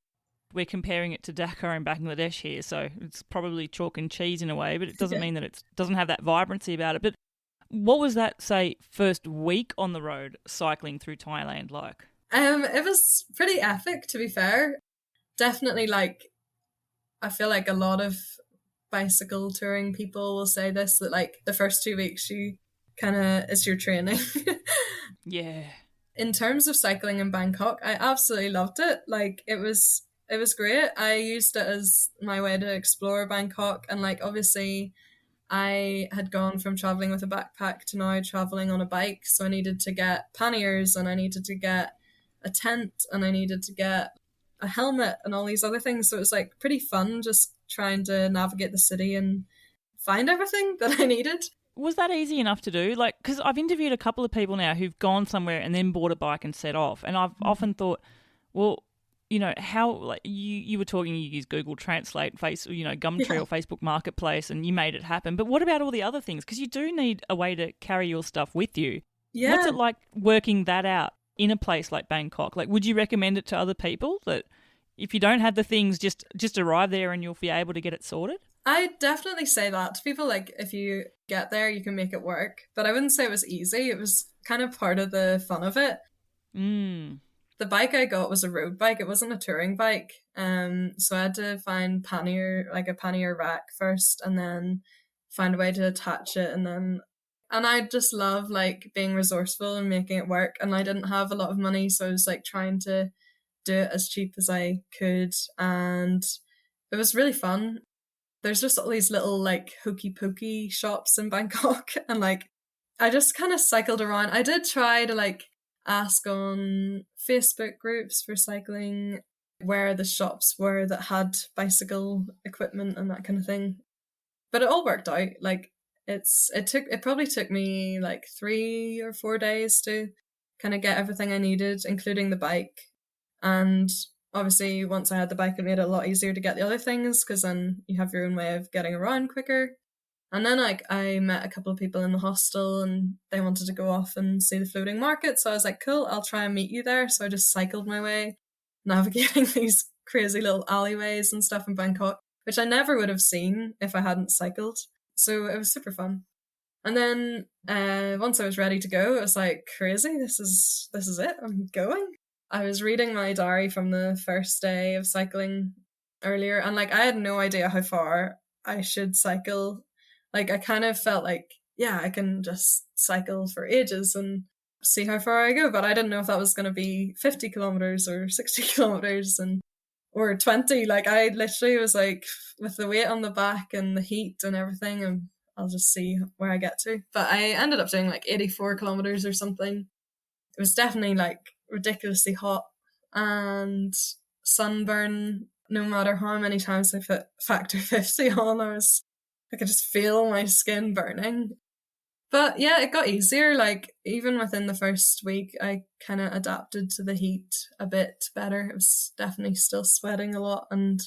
we're comparing it to Dhaka in Bangladesh here. So it's probably chalk and cheese in a way, but it doesn't mean that it doesn't have that vibrancy about it. But what was that, say, first week on the road cycling through Thailand like? It was pretty epic, to be fair. Definitely, like, I feel like a lot of bicycle touring people will say this, that like the first 2 weeks you kind of is your training. Yeah. In terms of cycling in Bangkok, I absolutely loved it. Like it was great. I used it as my way to explore Bangkok, and like obviously I had gone from traveling with a backpack to now traveling on a bike, so I needed to get panniers and I needed to get a tent and I needed to get a helmet and all these other things. So it was like pretty fun just trying to navigate the city and find everything that I needed. Was that easy enough to do? Like, because I've interviewed a couple of people now who've gone somewhere and then bought a bike and set off. And I've often thought, well, how, like you were talking, you use Google Translate, Gumtree or Facebook Marketplace, and you made it happen. But what about all the other things? Because you do need a way to carry your stuff with you. Yeah. What's it like working that out in a place like Bangkok? Like, would you recommend it to other people that if you don't have the things, just arrive there and you'll be able to get it sorted? I definitely say that to people, like if you get there, you can make it work. But I wouldn't say it was easy. It was kind of part of the fun of it. The bike I got was a road bike. It wasn't a touring bike. So I had to find a pannier rack first, and then find a way to attach it, and I just love like being resourceful and making it work. And I didn't have a lot of money, so I was like trying to do it as cheap as I could, and it was really fun. There's just all these little like hokey pokey shops in Bangkok, and like I just kind of cycled around. I did try to like ask on Facebook groups for cycling where the shops were that had bicycle equipment and that kind of thing. But it all worked out. Like it probably took me like 3 or 4 days to kind of get everything I needed, including the bike. And obviously once I had the bike, it made it a lot easier to get the other things, because then you have your own way of getting around quicker. And then like I met a couple of people in the hostel, and they wanted to go off and see the floating market. So I was like, cool, I'll try and meet you there. So I just cycled my way, navigating these crazy little alleyways and stuff in Bangkok, which I never would have seen if I hadn't cycled. So it was super fun. And then once I was ready to go, it was like crazy. This is it. I'm going. I was reading my diary from the first day of cycling earlier, and like I had no idea how far I should cycle. Like I kind of felt like, yeah, I can just cycle for ages and see how far I go, but I didn't know if that was going to be 50 kilometers or 60 kilometers or 20. Like I literally was like, with the weight on the back and the heat and everything, and I'll just see where I get to. But I ended up doing like 84 kilometers or something. It was definitely like ridiculously hot and sunburn. No matter how many times I put factor 50 on, I could just feel my skin burning. But yeah, it got easier. Like even within the first week, I kind of adapted to the heat a bit better. It was definitely still sweating a lot, and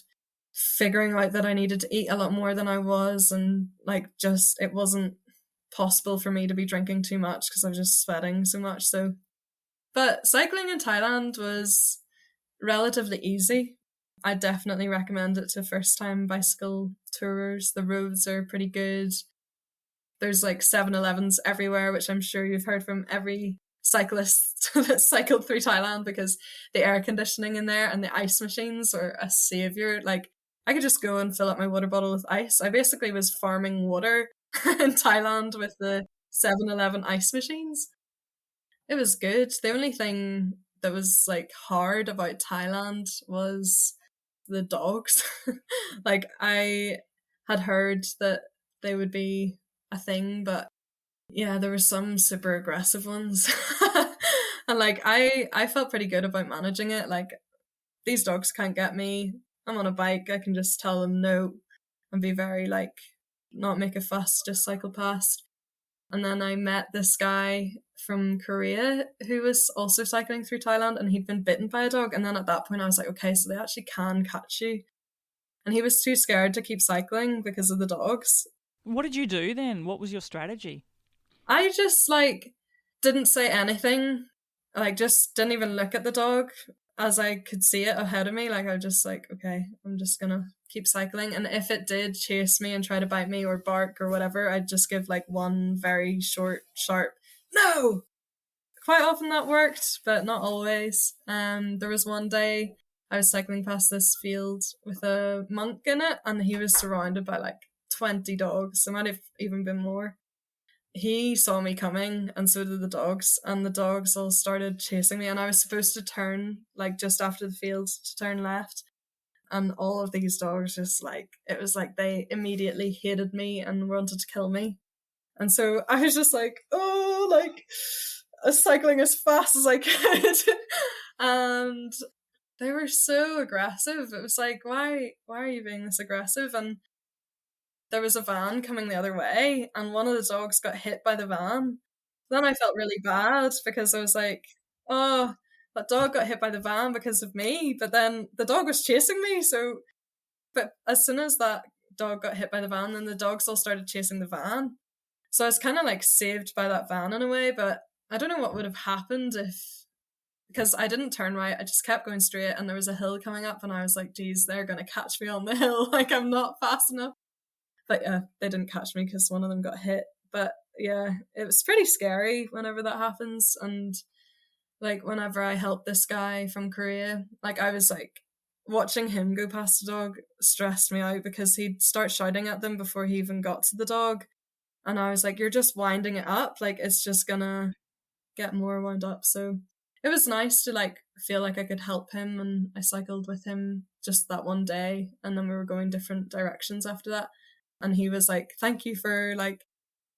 figuring out that I needed to eat a lot more than I was, and like just it wasn't possible for me to be drinking too much because I was just sweating so much. So, but cycling in Thailand was relatively easy. I definitely recommend it to first time bicycle tourers. The roads are pretty good. There's like 7-Elevens everywhere, which I'm sure you've heard from every cyclist that cycled through Thailand, because the air conditioning in there and the ice machines are a savior. Like I could just go and fill up my water bottle with ice. I basically was farming water in Thailand with the 7-Eleven ice machines. It was good. The only thing that was like hard about Thailand was the dogs. Like I had heard that they would be a thing, but yeah, there were some super aggressive ones. And like I felt pretty good about managing it. Like these dogs can't get me. I'm on a bike, I can just tell them no and be very like not make a fuss, just cycle past. And then I met this guy from Korea who was also cycling through Thailand, and he'd been bitten by a dog. And then at that point I was like, okay, so they actually can catch you. And he was too scared to keep cycling because of the dogs. What did you do then? What was your strategy? I just like didn't say anything. Like just didn't even look at the dog as I could see it ahead of me. Like I was just like, okay, I'm just gonna keep cycling. And if it did chase me and try to bite me or bark or whatever, I'd just give like one very short, sharp no. Quite often that worked, but not always. There was one day I was cycling past this field with a monk in it, and he was surrounded by like 20 dogs. There might have even been more. He saw me coming, and so did the dogs, and the dogs all started chasing me, and I was supposed to turn like just after the field to turn left, and all of these dogs just like, it was like they immediately hated me and wanted to kill me. And so I was just like, oh, like cycling as fast as I could. And they were so aggressive. It was like, why are you being this aggressive? And there was a van coming the other way, and one of the dogs got hit by the van. Then I felt really bad because I was like, oh, that dog got hit by the van because of me. But then the dog was chasing me. So, but as soon as that dog got hit by the van, then the dogs all started chasing the van. So I was kind of like saved by that van in a way, but I don't know what would have happened because I didn't turn right. I just kept going straight, and there was a hill coming up, and I was like, geez, they're going to catch me on the hill. Like I'm not fast enough. But yeah, they didn't catch me because one of them got hit. But yeah, it was pretty scary whenever that happens. And Like whenever I helped this guy from Korea, like I was like watching him go past the dog stressed me out because he'd start shouting at them before he even got to the dog. And I was like, you're just winding it up. Like it's just gonna get more wound up. So it was nice to like feel like I could help him, and I cycled with him just that one day, and then we were going different directions after that. And he was like, thank you for like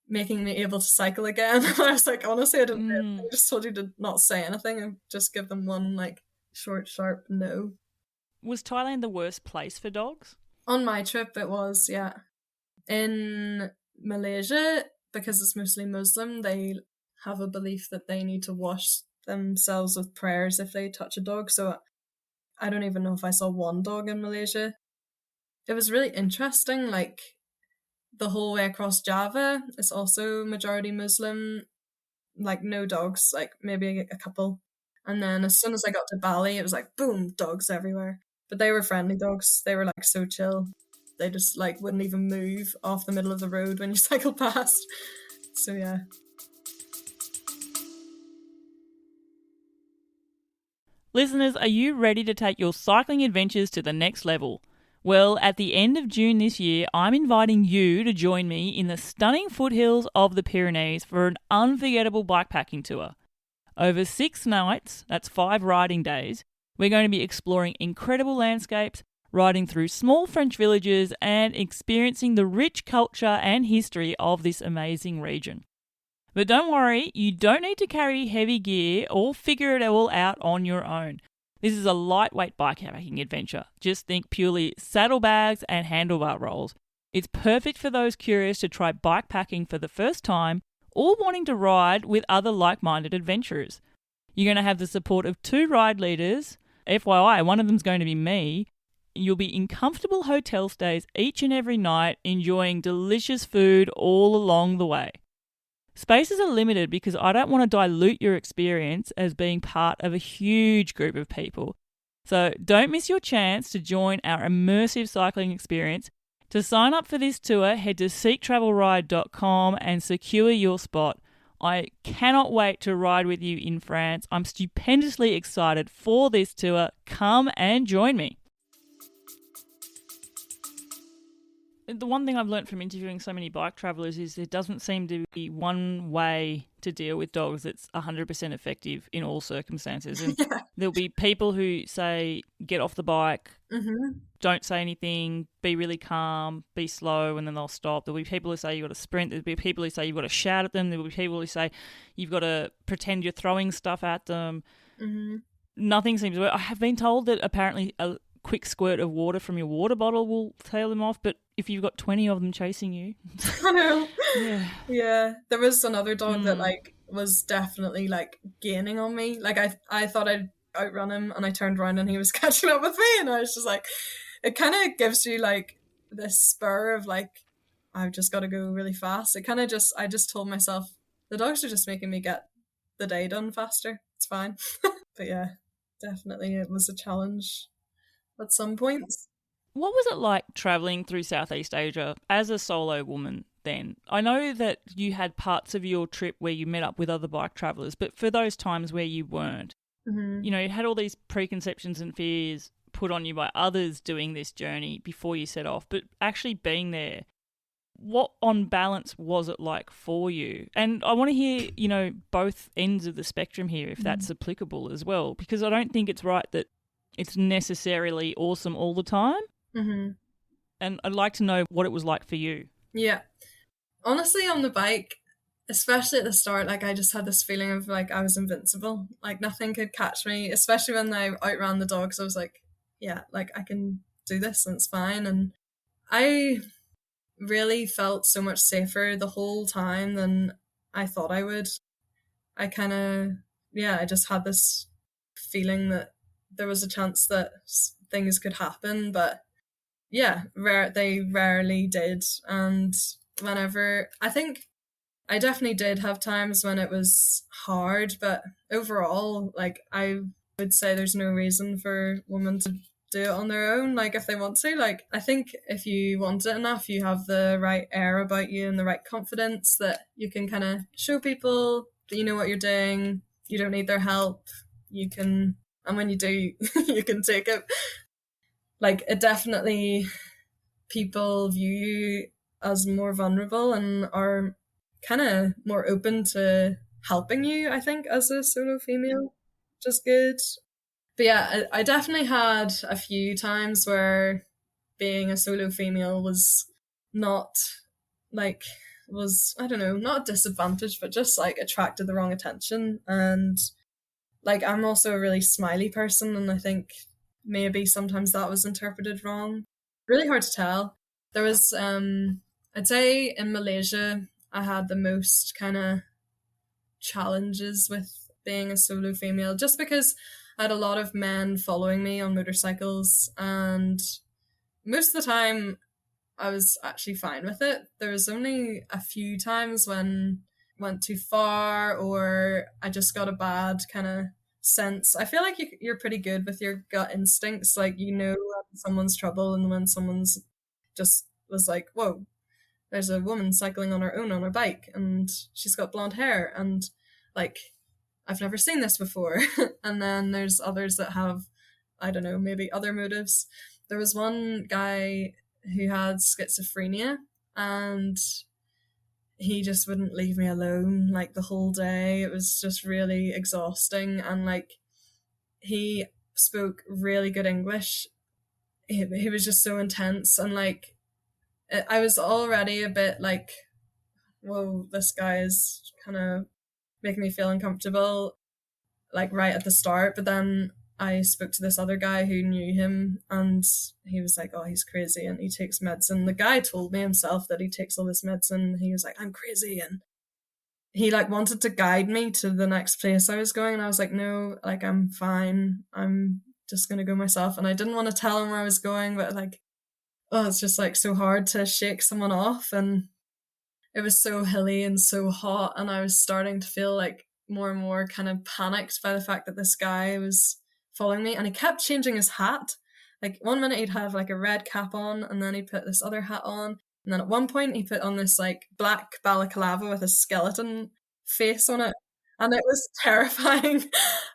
making me able to cycle again. And I was like, honestly, I didn't. I just told you to not say anything and just give them one like short, sharp no. Was Thailand the worst place for dogs? On my trip, it was, yeah. In Malaysia, because it's mostly Muslim, they have a belief that they need to wash themselves with prayers if they touch a dog. So I don't even know if I saw one dog in Malaysia. It was really interesting, like the whole way across Java is also majority Muslim, like no dogs, like maybe a couple. And then as soon as I got to Bali, it was like boom, dogs everywhere. But they were friendly dogs. They were like so chill. They just like wouldn't even move off the middle of the road when you cycle past. So yeah. Listeners, are you ready to take your cycling adventures to the next level? Well, at the end of June this year, I'm inviting you to join me in the stunning foothills of the Pyrenees for an unforgettable bikepacking tour. Over 6 nights, that's 5 riding days, we're going to be exploring incredible landscapes, riding through small French villages, and experiencing the rich culture and history of this amazing region. But don't worry, you don't need to carry heavy gear or figure it all out on your own. This is a lightweight bikepacking adventure. Just think purely saddlebags and handlebar rolls. It's perfect for those curious to try bikepacking for the first time or wanting to ride with other like-minded adventurers. You're going to have the support of 2 ride leaders. FYI, one of them's going to be me. You'll be in comfortable hotel stays each and every night, enjoying delicious food all along the way. Spaces are limited because I don't want to dilute your experience as being part of a huge group of people. So don't miss your chance to join our immersive cycling experience. To sign up for this tour, head to seektravelride.com and secure your spot. I cannot wait to ride with you in France. I'm stupendously excited for this tour. Come and join me. The one thing I've learnt from interviewing so many bike travellers is there doesn't seem to be one way to deal with dogs that's 100% effective in all circumstances. And Yeah. there'll be people who say, get off the bike, don't say anything, be really calm, be slow, and then they'll stop. There'll be people who say you've got to sprint. There'll be people who say you've got to shout at them. There'll be people who say you've got to pretend you're throwing stuff at them. Nothing seems to work. I have been told that apparently a quick squirt of water from your water bottle will tail them off, but if you've got 20 of them chasing you. I know. Yeah. There was another dog that like was definitely like gaining on me. Like I thought I'd outrun him, and I turned around and he was catching up with me, and I was just like, it kind of gives you like this spur of like, I've just got to go really fast. It kind of just, I just told myself, the dogs are just making me get the day done faster. It's fine. But yeah, definitely it was a challenge at some points. What was it like travelling through Southeast Asia as a solo woman then? I know that you had parts of your trip where you met up with other bike travellers, but for those times where you weren't, you know, you had all these preconceptions and fears put on you by others doing this journey before you set off, but actually being there, what on balance was it like for you? And I want to hear, you know, both ends of the spectrum here, if that's applicable as well, because I don't think it's right that it's necessarily awesome all the time. And I'd like to know what it was like for you. Yeah. Honestly, on the bike, especially at the start, like I just had this feeling of like I was invincible. Like nothing could catch me, especially when I outran the dogs. I was like, yeah, like I can do this and it's fine. And I really felt so much safer the whole time than I thought I would. I kind of, yeah, I just had this feeling that there was a chance that things could happen, but yeah, they rarely did. And whenever, I think I definitely did have times when it was hard, but overall, like I would say there's no reason for women to do it on their own, like if they want to. Like I think if you want it enough, you have the right air about you and the right confidence that you can kind of show people that you know what you're doing, you don't need their help. You can, and when you do, you can take it. Like, it definitely, people view you as more vulnerable and are kind of more open to helping you, I think, as a solo female, which is good. But yeah, I definitely had a few times where being a solo female was not like, was, I don't know, not a disadvantage, but just like attracted the wrong attention. And like, I'm also a really smiley person, and I think maybe sometimes that was interpreted wrong. Really hard to tell. There was, I'd say in Malaysia, I had the most kind of challenges with being a solo female, just because I had a lot of men following me on motorcycles, and most of the time I was actually fine with it. There was only a few times when I went too far, or I just got a bad kind of sense. I feel like you're pretty good with your gut instincts. Like, you know when someone's trouble and when someone's just was like, whoa, there's a woman cycling on her own on a bike and she's got blonde hair, and like, I've never seen this before. And then there's others that have, I don't know, maybe other motives. There was one guy who had schizophrenia, and he just wouldn't leave me alone like the whole day. It was just really exhausting, and like, he spoke really good English. He was just so intense, and like, I was already a bit like, whoa, this guy is kind of making me feel uncomfortable, like right at the start. But then I spoke to this other guy who knew him, and he was like, oh, he's crazy and he takes medicine. The guy told me himself that he takes all this medicine. He was like, I'm crazy. And he like wanted to guide me to the next place I was going. And I was like, no, like, I'm fine. I'm just going to go myself. And I didn't want to tell him where I was going, but like, oh, it's just like so hard to shake someone off. And it was so hilly and so hot, and I was starting to feel like more and more kind of panicked by the fact that this guy was following me, and he kept changing his hat. Like, one minute he'd have like a red cap on, and then he'd put this other hat on, and then at one point he put on this like black balaclava with a skeleton face on it, and it was terrifying.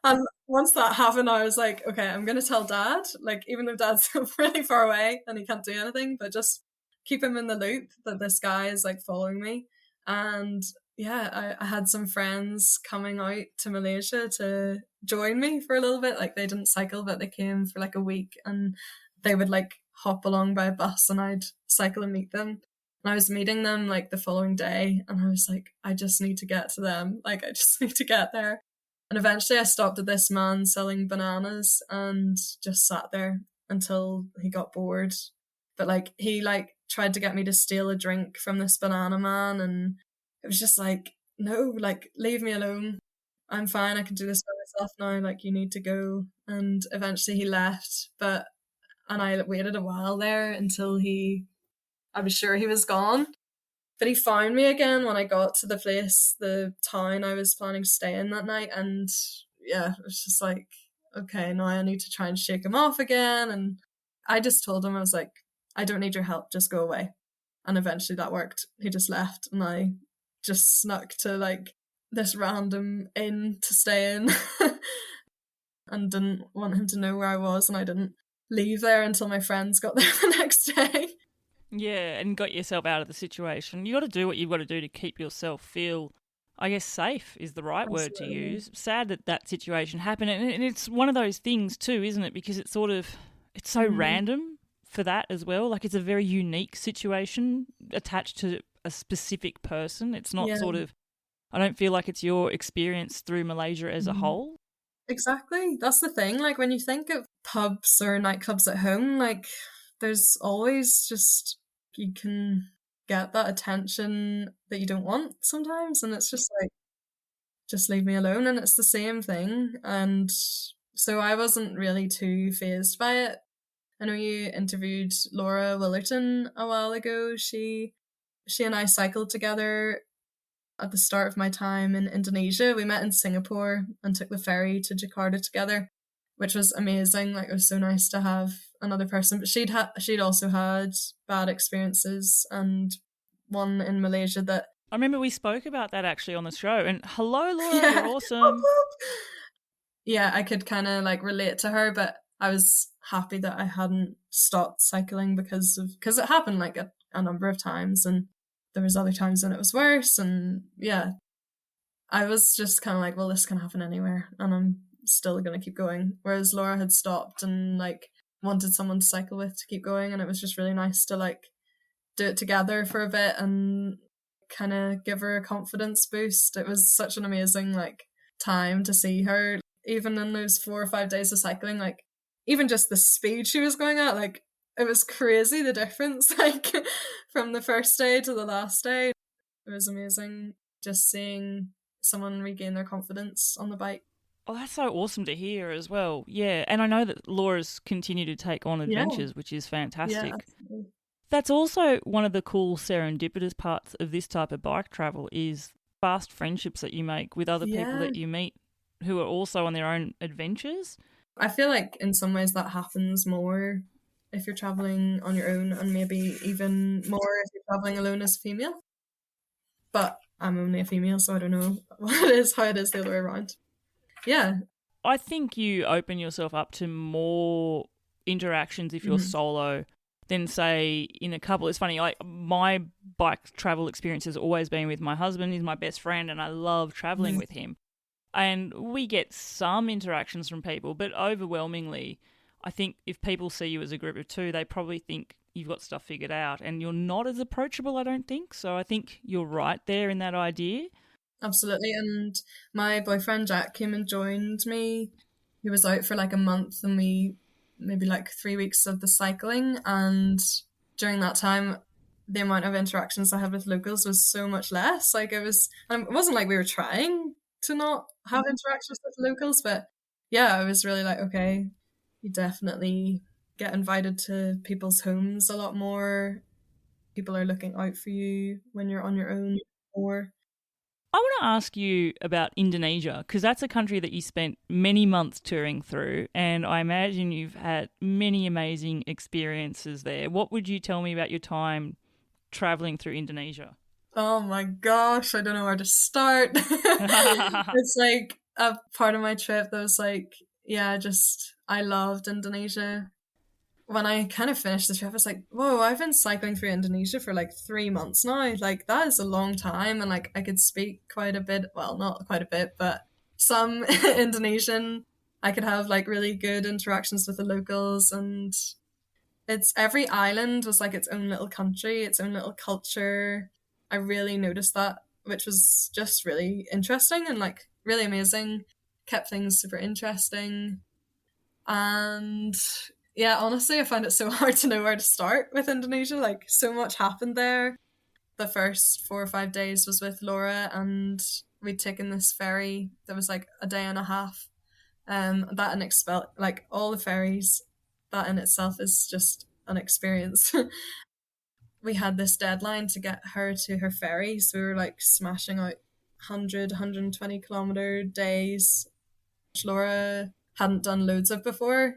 And once that happened, I was like, okay, I'm gonna tell Dad, like, even though Dad's really far away and he can't do anything, but just keep him in the loop that this guy is like following me. And yeah, I had some friends coming out to Malaysia to join me for a little bit. Like, they didn't cycle, but they came for like a week, and they would like hop along by a bus, and I'd cycle and meet them. And I was meeting them like the following day, and I was like, I just need to get to them. Like, I just need to get there. And eventually I stopped at this man selling bananas and just sat there until he got bored. But like, he like tried to get me to steal a drink from this banana man, and it was just like, no, like, leave me alone. I'm fine, I can do this by myself now, like, you need to go. And eventually he left, but, and I waited a while there until I was sure he was gone. But he found me again when I got to the town I was planning to stay in that night. And yeah, it was just like, okay, now I need to try and shake him off again. And I just told him, I was like, I don't need your help, just go away. And eventually that worked. He just left, and I just snuck to like this random inn to stay in and didn't want him to know where I was, and I didn't leave there until my friends got there the next day. Yeah, and got yourself out of the situation. You got to do what you've got to do to keep yourself feel, I guess, safe is the right word to use. Sad that that situation happened, and it's one of those things too, isn't it? Because it's sort of, it's so random for that as well. Like, it's a very unique situation attached to a specific person. It's not sort of, I don't feel like it's your experience through Malaysia as a whole. Exactly. That's the thing. Like, when you think of pubs or nightclubs at home, like, there's always just, you can get that attention that you don't want sometimes, and it's just like, just leave me alone. And it's the same thing. And so I wasn't really too fazed by it. I know you interviewed Laura Willerton a while ago. She and I cycled together at the start of my time in Indonesia. We met in Singapore and took the ferry to Jakarta together, which was amazing. Like, it was so nice to have another person. But she'd also had bad experiences, and one in Malaysia that I remember we spoke about that actually on the show. And hello, Laura, Yeah. you're awesome. Yeah, I could kind of like relate to her, but I was happy that I hadn't stopped cycling because it happened like a number of times, and there was other times when it was worse, and yeah, I was just kind of like, well, this can happen anywhere, and I'm still gonna keep going. Whereas Laura had stopped and like wanted someone to cycle with to keep going, and it was just really nice to like do it together for a bit and kind of give her a confidence boost. It was such an amazing like time to see her, even in those 4 or 5 days of cycling. Like even just the speed she was going at, like it was crazy the difference. Like from the first day to the last day, it was amazing just seeing someone regain their confidence on the bike. Oh, that's so awesome to hear as well. Yeah, and I know that Laura's continued to take on Yeah, adventures, which is yeah, fantastic. absolutely. That's also one of the cool serendipitous parts of this type of bike travel is fast friendships that you make with other people Yeah, that you meet who are also on their own adventures. I feel like in some ways that happens more if you're traveling on your own, and maybe even more if you're traveling alone as a female. But I'm only a female, so I don't know how it is the other way around. Yeah. I think you open yourself up to more interactions if you're Mhm. solo than say in a couple. It's funny, like my bike travel experience has always been with my husband. He's my best friend and I love traveling Mhm. with him. And we get some interactions from people, but overwhelmingly, I think if people see you as a group of two, they probably think you've got stuff figured out and you're not as approachable, I don't think. So I think you're right there in that idea. Absolutely. And my boyfriend Jack came and joined me. He was out for like a month, and we maybe like 3 weeks of the cycling. And during that time, the amount of interactions I had with locals was so much less. Like it wasn't like we were trying to not have interactions with locals, but yeah, I was really like, okay, you definitely get invited to people's homes a lot more. People are looking out for you when you're on your own more. I want to ask you about Indonesia because that's a country that you spent many months touring through, and I imagine you've had many amazing experiences there. What would you tell me about your time traveling through Indonesia? Oh my gosh, I don't know where to start. It's like a part of my trip that was like, yeah, just I loved Indonesia. When I kind of finished the trip, I was like, whoa, I've been cycling through Indonesia for like 3 months now. Like, that is a long time. And like, I could speak quite a bit, well, not quite a bit, but some Indonesian. I could have like really good interactions with the locals. And it's every island was like its own little country, its own little culture. I really noticed that, which was just really interesting and like really amazing. Kept things super interesting. And yeah, honestly, I find it so hard to know where to start with Indonesia. Like, so much happened there. The first 4 or 5 days was with Laura, and we'd taken this ferry that was like a day and a half. That and like all the ferries, that in itself is just an experience. We had this deadline to get her to her ferry, so we were like smashing out 100, 120 kilometer days. Laura hadn't done loads of before.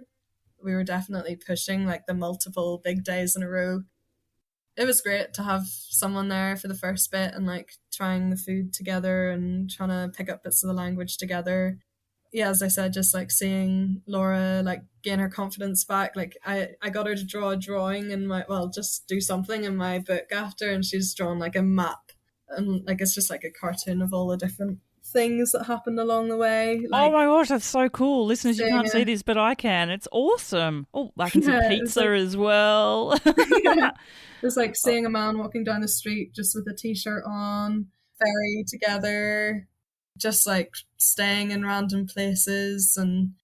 We were definitely pushing like the multiple big days in a row. It was great to have someone there for the first bit and like trying the food together and trying to pick up bits of the language together. Yeah, as I said, just like seeing Laura like gain her confidence back. Like I got her to draw a drawing in my, well, just do something in my book after, and she's drawn like a map, and like it's just like a cartoon of all the different things that happened along the way. Oh Like my gosh, that's so cool. Listeners, you seeing can't see this, but I can. It's awesome. Oh, I can see yeah, it was pizza like as well. yeah. It's like seeing a man walking down the street just with a t-shirt on, ferry together, just like staying in random places. And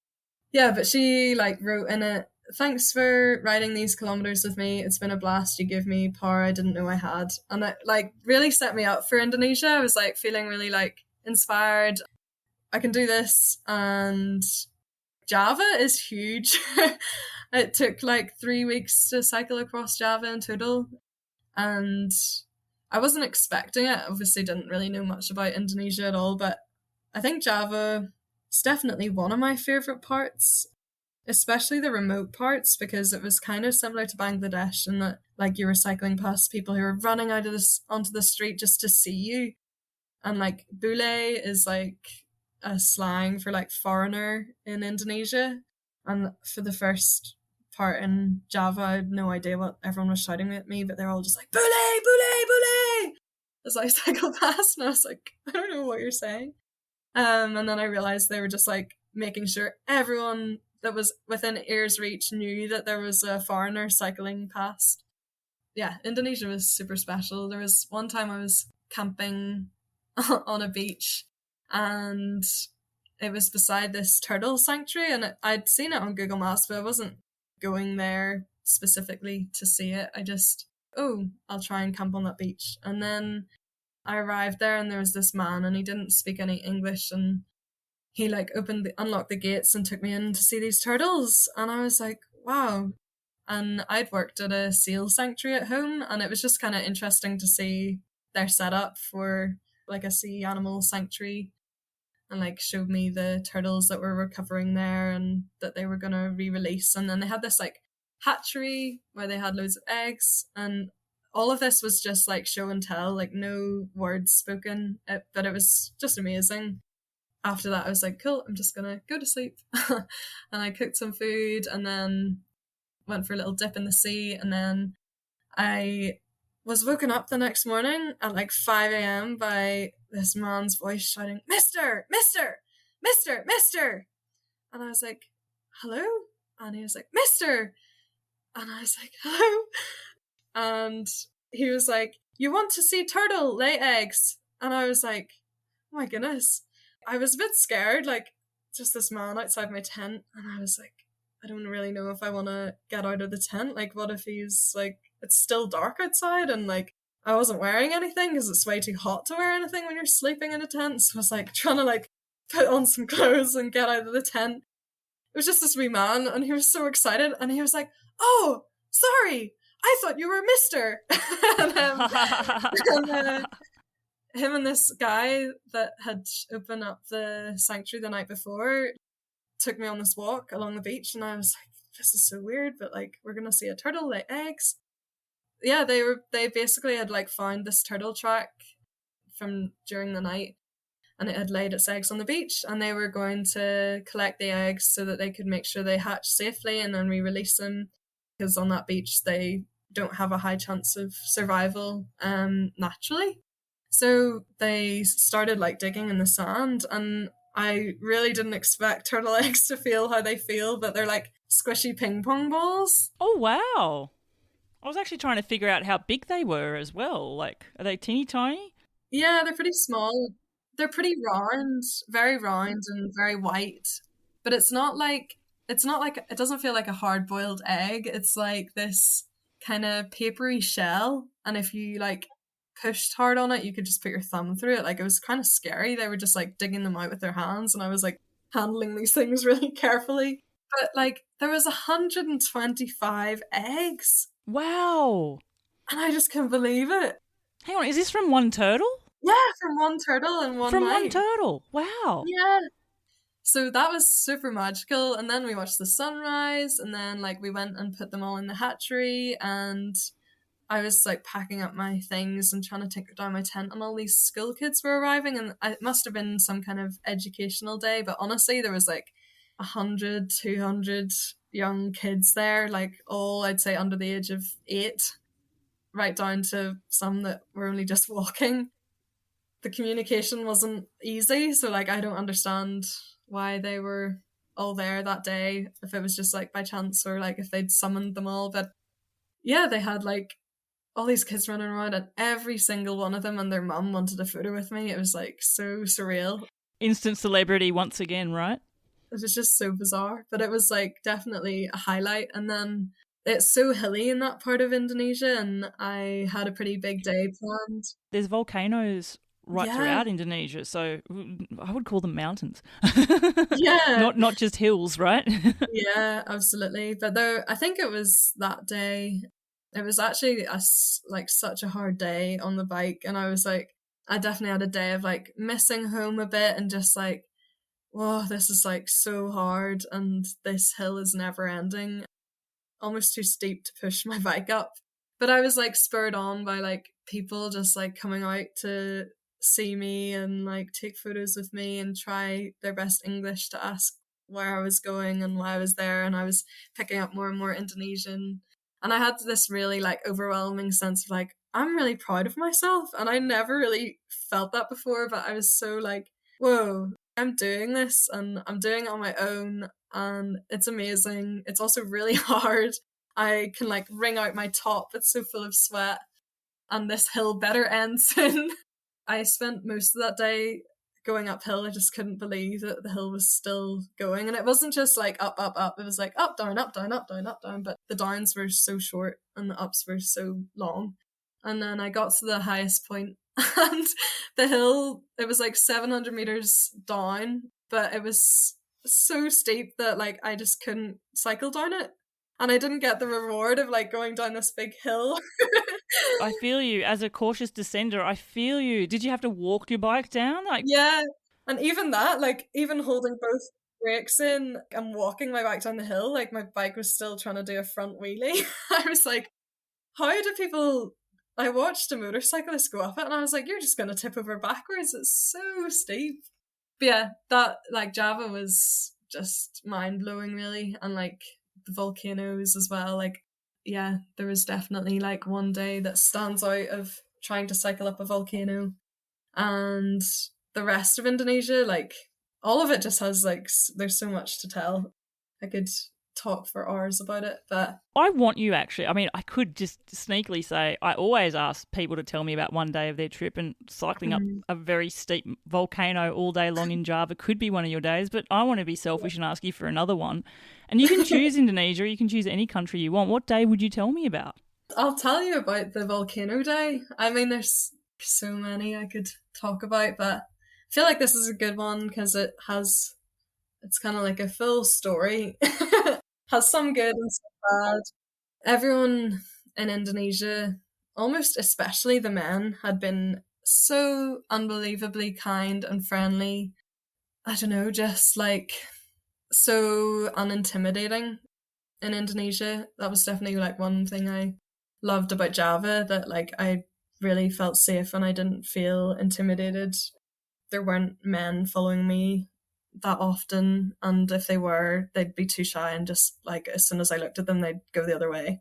yeah, but she like wrote in it, thanks for riding these kilometers with me. It's been a blast. You give me power I didn't know I had. And it like really set me up for Indonesia. I was like feeling really like inspired. I can do this. And Java is huge. It took like 3 weeks to cycle across Java in total. And I wasn't expecting it. Obviously, didn't really know much about Indonesia at all, but I think Java is definitely one of my favorite parts. especially the remote parts, because it was kind of similar to Bangladesh in that like you were cycling past people who were running out of this onto the street just to see you. And like bule is like a slang for like foreigner in Indonesia. And for the first part in Java, I had no idea what everyone was shouting at me, but they're all just like bule, bule, bule as I cycled past, and I was like, I don't know what you're saying. And then I realized they were just like making sure everyone that was within ear's reach knew that there was a foreigner cycling past. Yeah, Indonesia was super special. There was one time I was camping on a beach, and it was beside this turtle sanctuary, and I'd seen it on Google Maps, but I wasn't going there specifically to see it. I just, I'll try and camp on that beach. And then I arrived there, and there was this man, and he didn't speak any English, and he like unlocked the gates and took me in to see these turtles. And I was like, wow. And I'd worked at a seal sanctuary at home, and it was just kind of interesting to see their setup for like a sea animal sanctuary, and like showed me the turtles that were recovering there and that they were going to re-release. And then they had this like hatchery where they had loads of eggs, and all of this was just like show and tell, like no words spoken, but it was just amazing. After that I was like, cool, I'm just gonna go to sleep. And I cooked some food and then went for a little dip in the sea, and then I was woken up the next morning at like 5 a.m. by this man's voice shouting, Mister, Mister, Mister, Mister. And I was like, hello? And he was like, Mister. And I was like, hello? And he was like, you want to see turtle lay eggs? And I was like, oh my goodness. I was a bit scared, like just this man outside my tent. And I was like, I don't really know if I want to get out of the tent. Like, what if he's like, it's still dark outside, and like I wasn't wearing anything because it's way too hot to wear anything when you're sleeping in a tent. So I was like trying to like put on some clothes and get out of the tent. It was just this wee man, and he was so excited, and he was like, oh, sorry, I thought you were Mister. and him and this guy that had opened up the sanctuary the night before took me on this walk along the beach, and I was like, this is so weird, but like we're gonna see a turtle lay eggs. Yeah, they basically had like found this turtle track from during the night, and it had laid its eggs on the beach, and they were going to collect the eggs so that they could make sure they hatch safely and then re-release them, because on that beach they don't have a high chance of survival naturally. So they started like digging in the sand, and I really didn't expect turtle eggs to feel how they feel, but they're like squishy ping pong balls. Oh, wow. I was actually trying to figure out how big they were as well. Like, are they teeny tiny? Yeah, they're pretty small. They're pretty round and very white. But it's not like it doesn't feel like a hard boiled egg. It's like this kind of papery shell, and if you like pushed hard on it, you could just put your thumb through it. Like, it was kind of scary. They were just like digging them out with their hands, and I was like handling these things really carefully. But like there was 125 eggs. Wow. And I just couldn't believe it. Hang on, is this from one turtle? Yeah, from one turtle and one From night. one turtle. Wow. Yeah. So that was super magical. And then we watched the sunrise, and then like we went and put them all in the hatchery, and I was like packing up my things and trying to take down my tent, and all these school kids were arriving, and it must have been some kind of educational day, but honestly there was like 100, 200 young kids there, like all I'd say under the age of 8, right down to some that were only just walking. The communication wasn't easy, so like I don't understand why they were all there that day, if it was just like by chance or like if they'd summoned them all. But yeah, they had like all these kids running around, and every single one of them and their mum wanted a photo with me. It was like so surreal. Instant celebrity once again, right? It was just so bizarre, but it was like definitely a highlight. And then it's so hilly in that part of Indonesia, and I had a pretty big day planned. There's volcanoes right throughout Indonesia, so I would call them mountains. Yeah. Not just hills, right? Yeah, absolutely. But though I think it was that day, it was actually like such a hard day on the bike, and I was like, I definitely had a day of like missing home a bit and just like whoa, this is like so hard and this hill is never ending. Almost too steep to push my bike up. But I was like spurred on by like people just like coming out to see me and like take photos with me and try their best English to ask where I was going and why I was there. And I was picking up more and more Indonesian. And I had this really like overwhelming sense of like, I'm really proud of myself. And I never really felt that before, but I was so like, whoa, I'm doing this and I'm doing it on my own and it's amazing. It's also really hard. I can like wring out my top. It's so full of sweat. And this hill better end soon. I spent most of that day going uphill. I just couldn't believe that the hill was still going. And it wasn't just like up, up, up. It was like up, down, up, down, up, down, up, down. But the downs were so short and the ups were so long. And then I got to the highest point and the hill, it was like 700 meters down, but it was so steep that like I just couldn't cycle down it. And I didn't get the reward of like going down this big hill. I feel you. As a cautious descender, I feel you. Did you have to walk your bike down? Like, yeah. And even that, like even holding both brakes in and walking my bike down the hill, like my bike was still trying to do a front wheelie. I was like, how do people... I watched a motorcyclist go up it and I was like, you're just going to tip over backwards. It's so steep. But yeah, that like Java was just mind blowing really. And like the volcanoes as well. Like, yeah, there was definitely like one day that stands out of trying to cycle up a volcano. And the rest of Indonesia, like all of it just has like, there's so much to tell. I could talk for hours about it, but I want you actually. I mean, I could just sneakily say I always ask people to tell me about one day of their trip, and cycling up a very steep volcano all day long in Java could be one of your days, but I want to be selfish and ask you for another one. And you can choose Indonesia, you can choose any country you want. What day would you tell me about? I'll tell you about the volcano day. I mean, there's so many I could talk about, but I feel like this is a good one because it's kind of like a full story. Has some good and some bad. Everyone in Indonesia, almost especially the men, had been so unbelievably kind and friendly. I don't know, just like so unintimidating in Indonesia. That was definitely like one thing I loved about Java, that like I really felt safe and I didn't feel intimidated. There weren't men following me that often, and if they were, they'd be too shy and just like as soon as I looked at them they'd go the other way.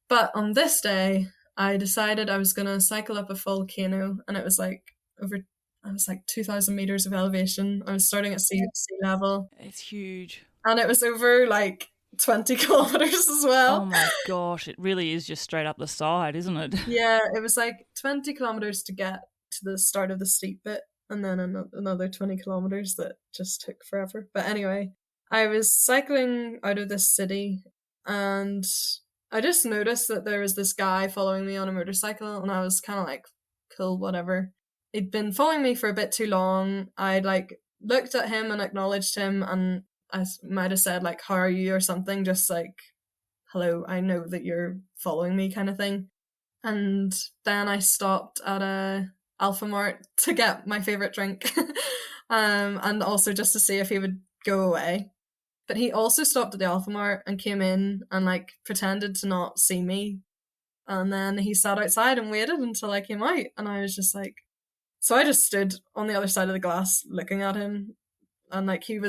But on this day I decided I was going to cycle up a volcano, and it was like over, I was like 2,000 meters of elevation. I was starting at sea level. It's huge. And it was over like 20 kilometers as well. Oh my gosh, it really is just straight up the side, isn't it? Yeah, it was like 20 kilometers to get to the start of the steep bit, and then another 20 kilometers that just took forever. But anyway, I was cycling out of this city and I just noticed that there was this guy following me on a motorcycle, and I was kind of like, cool, whatever. He'd been following me for a bit too long. I'd like looked at him and acknowledged him, and I might have said like, how are you or something, just like, hello, I know that you're following me kind of thing. And then I stopped at a Alphamart to get my favorite drink, and also just to see if he would go away. But he also stopped at the Alphamart and came in and like pretended to not see me, and then he sat outside and waited until I came out. And I was just like, so I just stood on the other side of the glass looking at him, and like he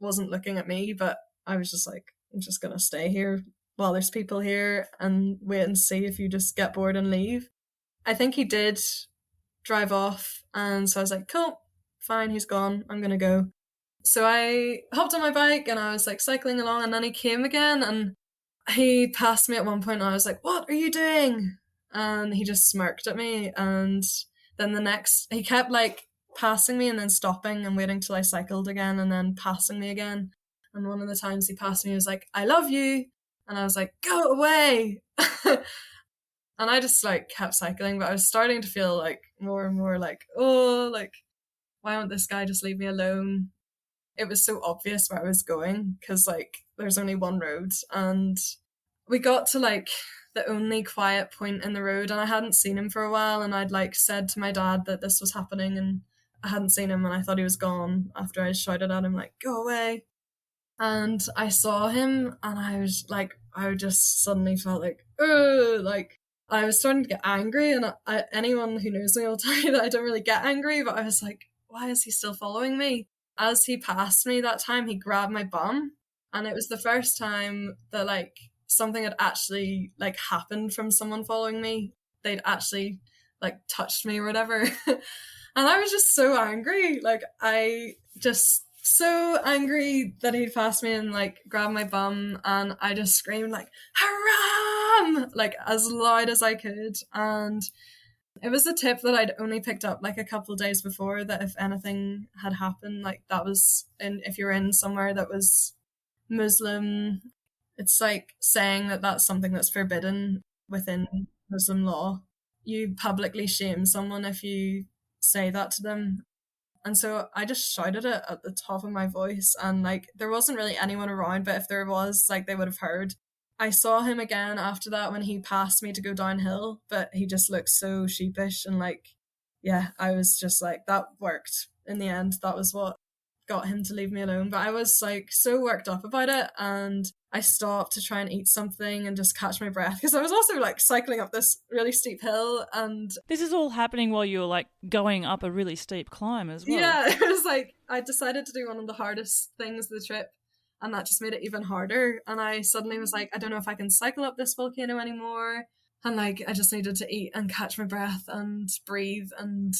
wasn't looking at me, but I was just like, I'm just gonna stay here while there's people here and wait and see if you just get bored and leave. I think he did drive off, and so I was like, cool, fine, he's gone, I'm gonna go. So I hopped on my bike and I was like cycling along, and then he came again and he passed me at one point and I was like, what are you doing? And he just smirked at me, and then he kept like passing me and then stopping and waiting till I cycled again and then passing me again. And one of the times he passed me, he was like, I love you. And I was like, go away. And I just like kept cycling, but I was starting to feel like more and more like, oh, like, why won't this guy just leave me alone? It was so obvious where I was going because like there's only one road, and we got to like the only quiet point in the road, and I hadn't seen him for a while, and I'd like said to my dad that this was happening, and I hadn't seen him and I thought he was gone after I shouted at him, like, go away. And I saw him and I was like, I just suddenly felt like, ugh, like I was starting to get angry. And anyone who knows me will tell you that I don't really get angry, but I was like, why is he still following me? As he passed me that time, he grabbed my bum. And it was the first time that like something had actually like happened from someone following me. They'd actually like touched me or whatever. And I was just so angry. Like, I just so angry that he'd passed me and like grabbed my bum, and I just screamed like haram, like as loud as I could. And it was a tip that I'd only picked up like a couple of days before, that if anything had happened, like that was in, if you're in somewhere that was Muslim, it's like saying that that's something that's forbidden within Muslim law. You publicly shame someone if you say that to them. And so I just shouted it at the top of my voice, and like there wasn't really anyone around, but if there was, like they would have heard. I saw him again after that when he passed me to go downhill, but he just looked so sheepish and like, yeah, I was just like, that worked in the end. That was what got him to leave me alone. But I was like so worked up about it, and I stopped to try and eat something and just catch my breath, because I was also like cycling up this really steep hill. And This is all happening while you're like going up a really steep climb as well. yeah, it was like I decided to do one of the hardest things of the trip, and that just made it even harder. And I suddenly was like, I don't know if I can cycle up this volcano anymore. And like I just needed to eat and catch my breath and breathe. And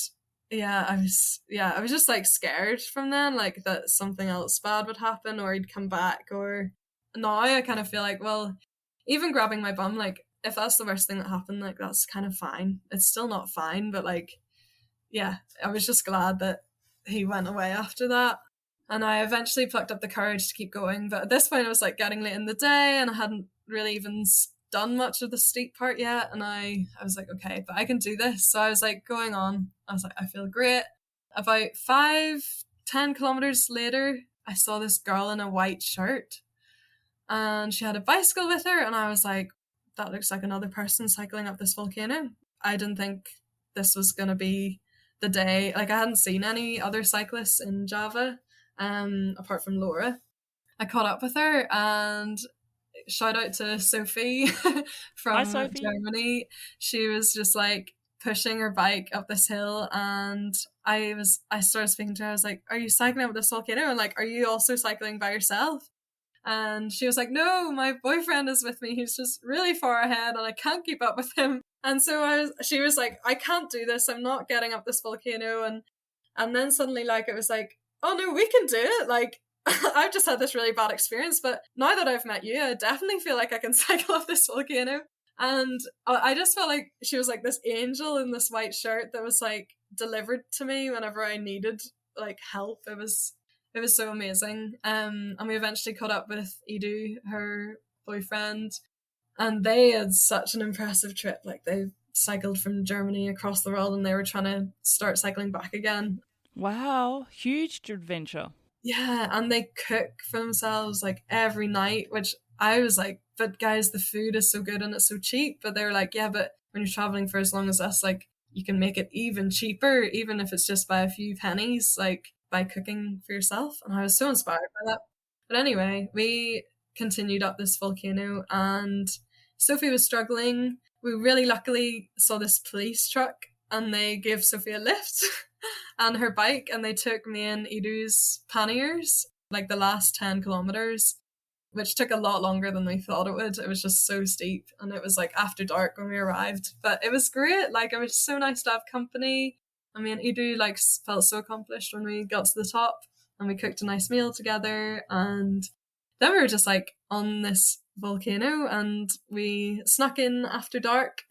I was just like scared from then, like that something else bad would happen or he'd come back. Or now I kind of feel like, well, even grabbing my bum, like if that's the worst thing that happened, like that's kind of fine. It's still not fine, but like, yeah, I was just glad that he went away after that. And I eventually plucked up the courage to keep going. But at this point, it was like getting late in the day and I hadn't really even done much of the steep part yet. And I was like, okay, but I can do this. So I was like going on. I was like, I feel great. About 5-10 kilometers later, I saw this girl in a white shirt and she had a bicycle with her. And I was like, that looks like another person cycling up this volcano. I didn't think this was going to be the day. Like I hadn't seen any other cyclists in Java, apart from Laura. I caught up with her, and shout out to Sophie from Hi, Sophie. Germany. She was just like pushing her bike up this hill, and I started speaking to her. I was like, are you cycling up this volcano? And like, are you also cycling by yourself? And she was like, no, my boyfriend is with me. He's just really far ahead and I can't keep up with him. And so she was like, I can't do this. I'm not getting up this volcano. And then suddenly like, it was like, oh no, we can do it. Like, I've just had this really bad experience, but now that I've met you, I definitely feel like I can cycle up this volcano. And I just felt like she was like this angel in this white shirt that was like delivered to me whenever I needed like help. It was so amazing. And we eventually caught up with Edu, her boyfriend, and they had such an impressive trip. Like they cycled from Germany across the world and they were trying to start cycling back again. Wow, huge adventure. Yeah, and they cook for themselves like every night, which I was like, but guys, the food is so good and it's so cheap. But they were like, yeah, but when you're traveling for as long as us, like you can make it even cheaper, even if it's just by a few pennies, like by cooking for yourself. And I was so inspired by that. But anyway, we continued up this volcano and Sophie was struggling. We really luckily saw this police truck and they gave Sophie a lift and her bike, and they took me and Edu's panniers, like the last 10 kilometers, which took a lot longer than we thought it would. It was just so steep, and it was like after dark when we arrived, but it was great. Like it was so nice to have company. I mean, Edu like felt so accomplished when we got to the top, and we cooked a nice meal together, and then we were just like on this volcano, and we snuck in after dark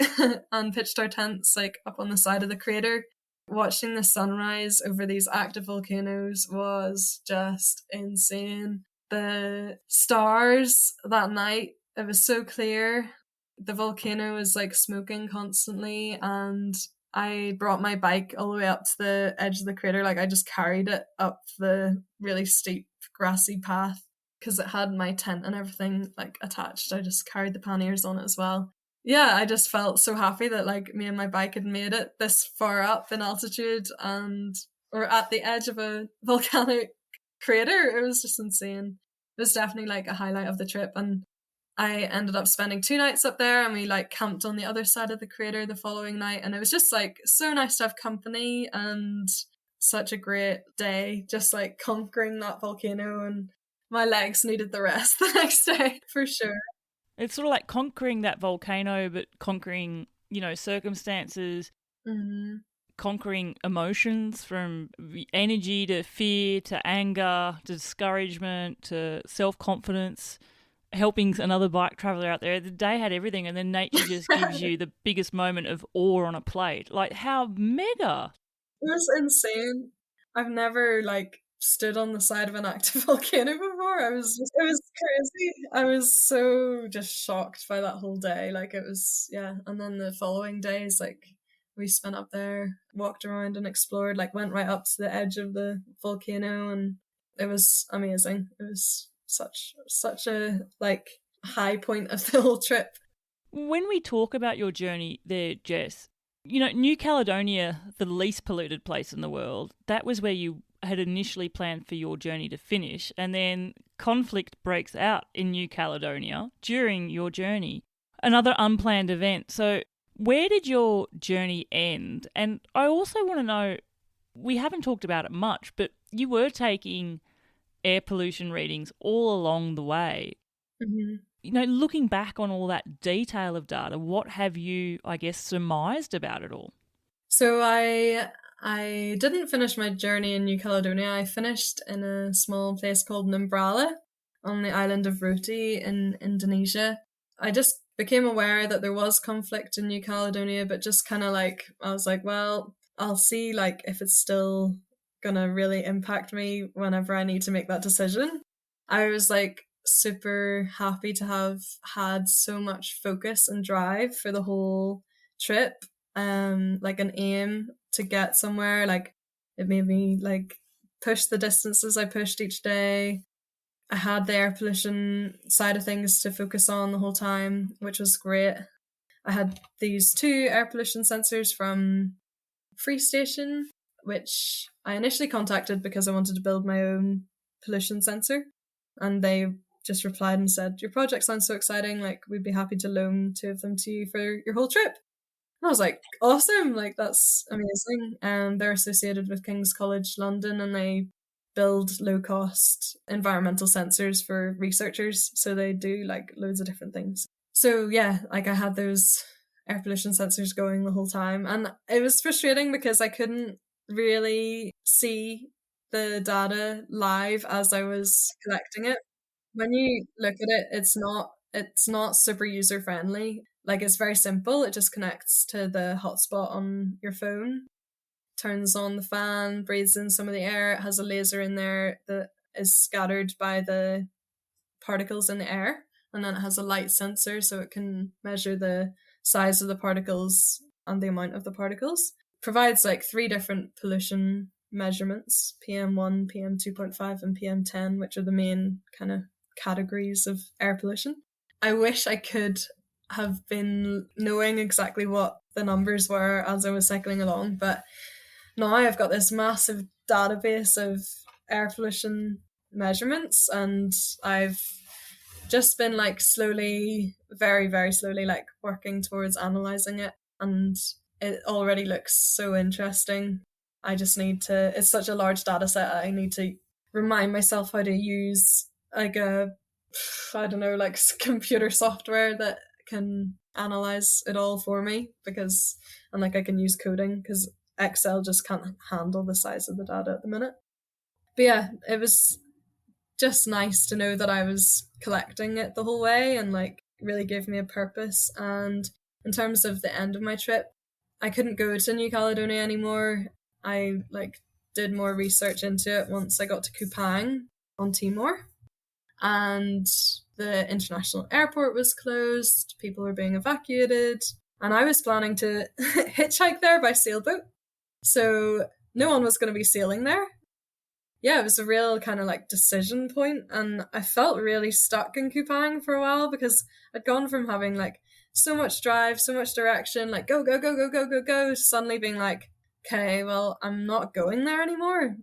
and pitched our tents like up on the side of the crater. Watching the sunrise over these active volcanoes was just insane. The stars that night, it was so clear. The volcano was like smoking constantly, and I brought my bike all the way up to the edge of the crater. Like I just carried it up the really steep grassy path because it had my tent and everything like attached. I just carried the panniers on it as well. Yeah, I just felt so happy that like me and my bike had made it this far up in altitude, and or at the edge of a volcanic crater. It was just insane. It was definitely like a highlight of the trip. And I ended up spending 2 nights up there, and we like camped on the other side of the crater the following night. And it was just like so nice to have company and such a great day, just like conquering that volcano. And my legs needed the rest the next day for sure. It's sort of like conquering that volcano, but conquering, circumstances, conquering emotions from energy to fear to anger to discouragement to self-confidence, helping another bike traveller out there. The day had everything, and then nature just gives you the biggest moment of awe on a plate. Like, how mega! It was insane. I've never like stood on the side of an active volcano before. It was crazy. I was so just shocked by that whole day. Like it was, yeah. And then the following days, like we spent up there, walked around and explored, like went right up to the edge of the volcano, and it was amazing. It was such a like high point of the whole trip. When we talk about your journey there, Jess, New Caledonia, the least polluted place in the world, that was where you had initially planned for your journey to finish, and then conflict breaks out in New Caledonia during your journey. Another unplanned event. So where did your journey end? And I also want to know, we haven't talked about it much, but you were taking air pollution readings all along the way. Mm-hmm. Looking back on all that detail of data, what have you, I guess, surmised about it all? So I didn't finish my journey in New Caledonia. I finished in a small place called Numbrala on the island of Roti in Indonesia. I just became aware that there was conflict in New Caledonia, but just kind of like, I was like, well, I'll see like if it's still gonna really impact me whenever I need to make that decision. I was like super happy to have had so much focus and drive for the whole trip, like an aim to get somewhere. Like it made me like push the distances I pushed each day. I had the air pollution side of things to focus on the whole time, which was great. I had these 2 air pollution sensors from Free Station, which I initially contacted because I wanted to build my own pollution sensor, and they just replied and said, your project sounds so exciting, like we'd be happy to loan 2 of them to you for your whole trip. And I was like, awesome, like that's amazing. They're associated with King's College London, and they build low-cost environmental sensors for researchers, so they do like loads of different things. So yeah, like I had those air pollution sensors going the whole time, and it was frustrating because I couldn't really see the data live as I was collecting it. When you look at it, it's not super user friendly. Like it's very simple. It just connects to the hotspot on your phone, turns on the fan, breathes in some of the air. It has a laser in there that is scattered by the particles in the air, and then it has a light sensor so it can measure the size of the particles and the amount of the particles. Provides like 3 different pollution measurements: PM1, PM2.5, and PM10, which are the main kind of categories of air pollution. I wish I could have been knowing exactly what the numbers were as I was cycling along, but now I've got this massive database of air pollution measurements, and I've just been like slowly, very, very slowly, like working towards analysing it, and it already looks so interesting. I just need to, it's such a large data set, I need to remind myself how to use like like computer software that can analyze it all for me, because, and like I can use coding because Excel just can't handle the size of the data at the minute. But yeah, it was just nice to know that I was collecting it the whole way, and like really gave me a purpose. And in terms of the end of my trip, I couldn't go to New Caledonia anymore. I like did more research into it once I got to Kupang on Timor, and the international airport was closed, people were being evacuated, and I was planning to hitchhike there by sailboat. So no one was going to be sailing there. Yeah, it was a real kind of like decision point, and I felt really stuck in Kupang for a while because I'd gone from having like so much drive, so much direction, like go, go, go, go, go, go, go, to suddenly being like, okay, well, I'm not going there anymore.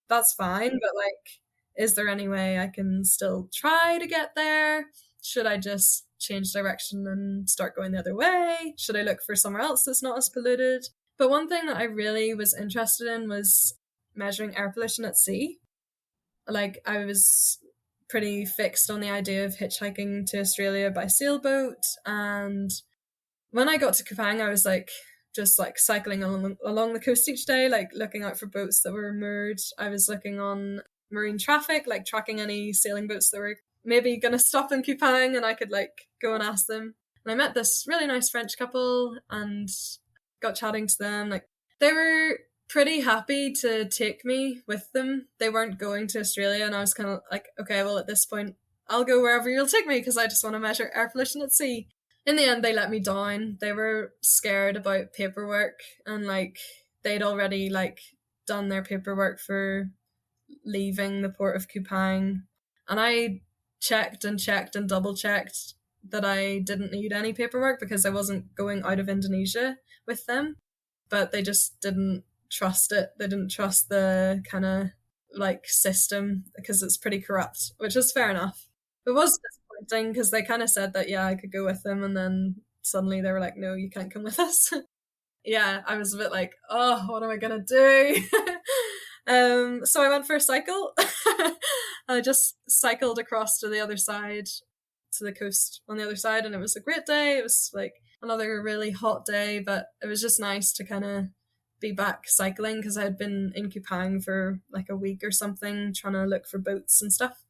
That's fine, but like, is there any way I can still try to get there? Should I just change direction and start going the other way? Should I look for somewhere else that's not as polluted? But one thing that I really was interested in was measuring air pollution at sea. Like, I was pretty fixed on the idea of hitchhiking to Australia by sailboat. And when I got to Kupang, I was like, just like cycling along the coast each day, like looking out for boats that were moored. I was looking on marine traffic, like tracking any sailing boats that were maybe going to stop in Kupang, and I could like go and ask them. And I met this really nice French couple and got chatting to them. Like, they were pretty happy to take me with them. They weren't going to Australia, and I was kind of like, okay, well, at this point, I'll go wherever you'll take me because I just want to measure air pollution at sea. In the end, they let me down. They were scared about paperwork, and like, they'd already like done their paperwork for leaving the port of Kupang, and I checked and checked and double checked that I didn't need any paperwork because I wasn't going out of Indonesia with them. But they just didn't trust it. They didn't trust the kind of like system because it's pretty corrupt, which is fair enough. It was disappointing because they kind of said that, yeah, I could go with them, and then suddenly they were like, no, you can't come with us. Yeah, I was a bit like, oh, what am I gonna do? So I went for a cycle. I just cycled across to the other side, to the coast on the other side, and it was a great day. It was like another really hot day, but it was just nice to kind of be back cycling because I had been in Kupang for like a week or something trying to look for boats and stuff.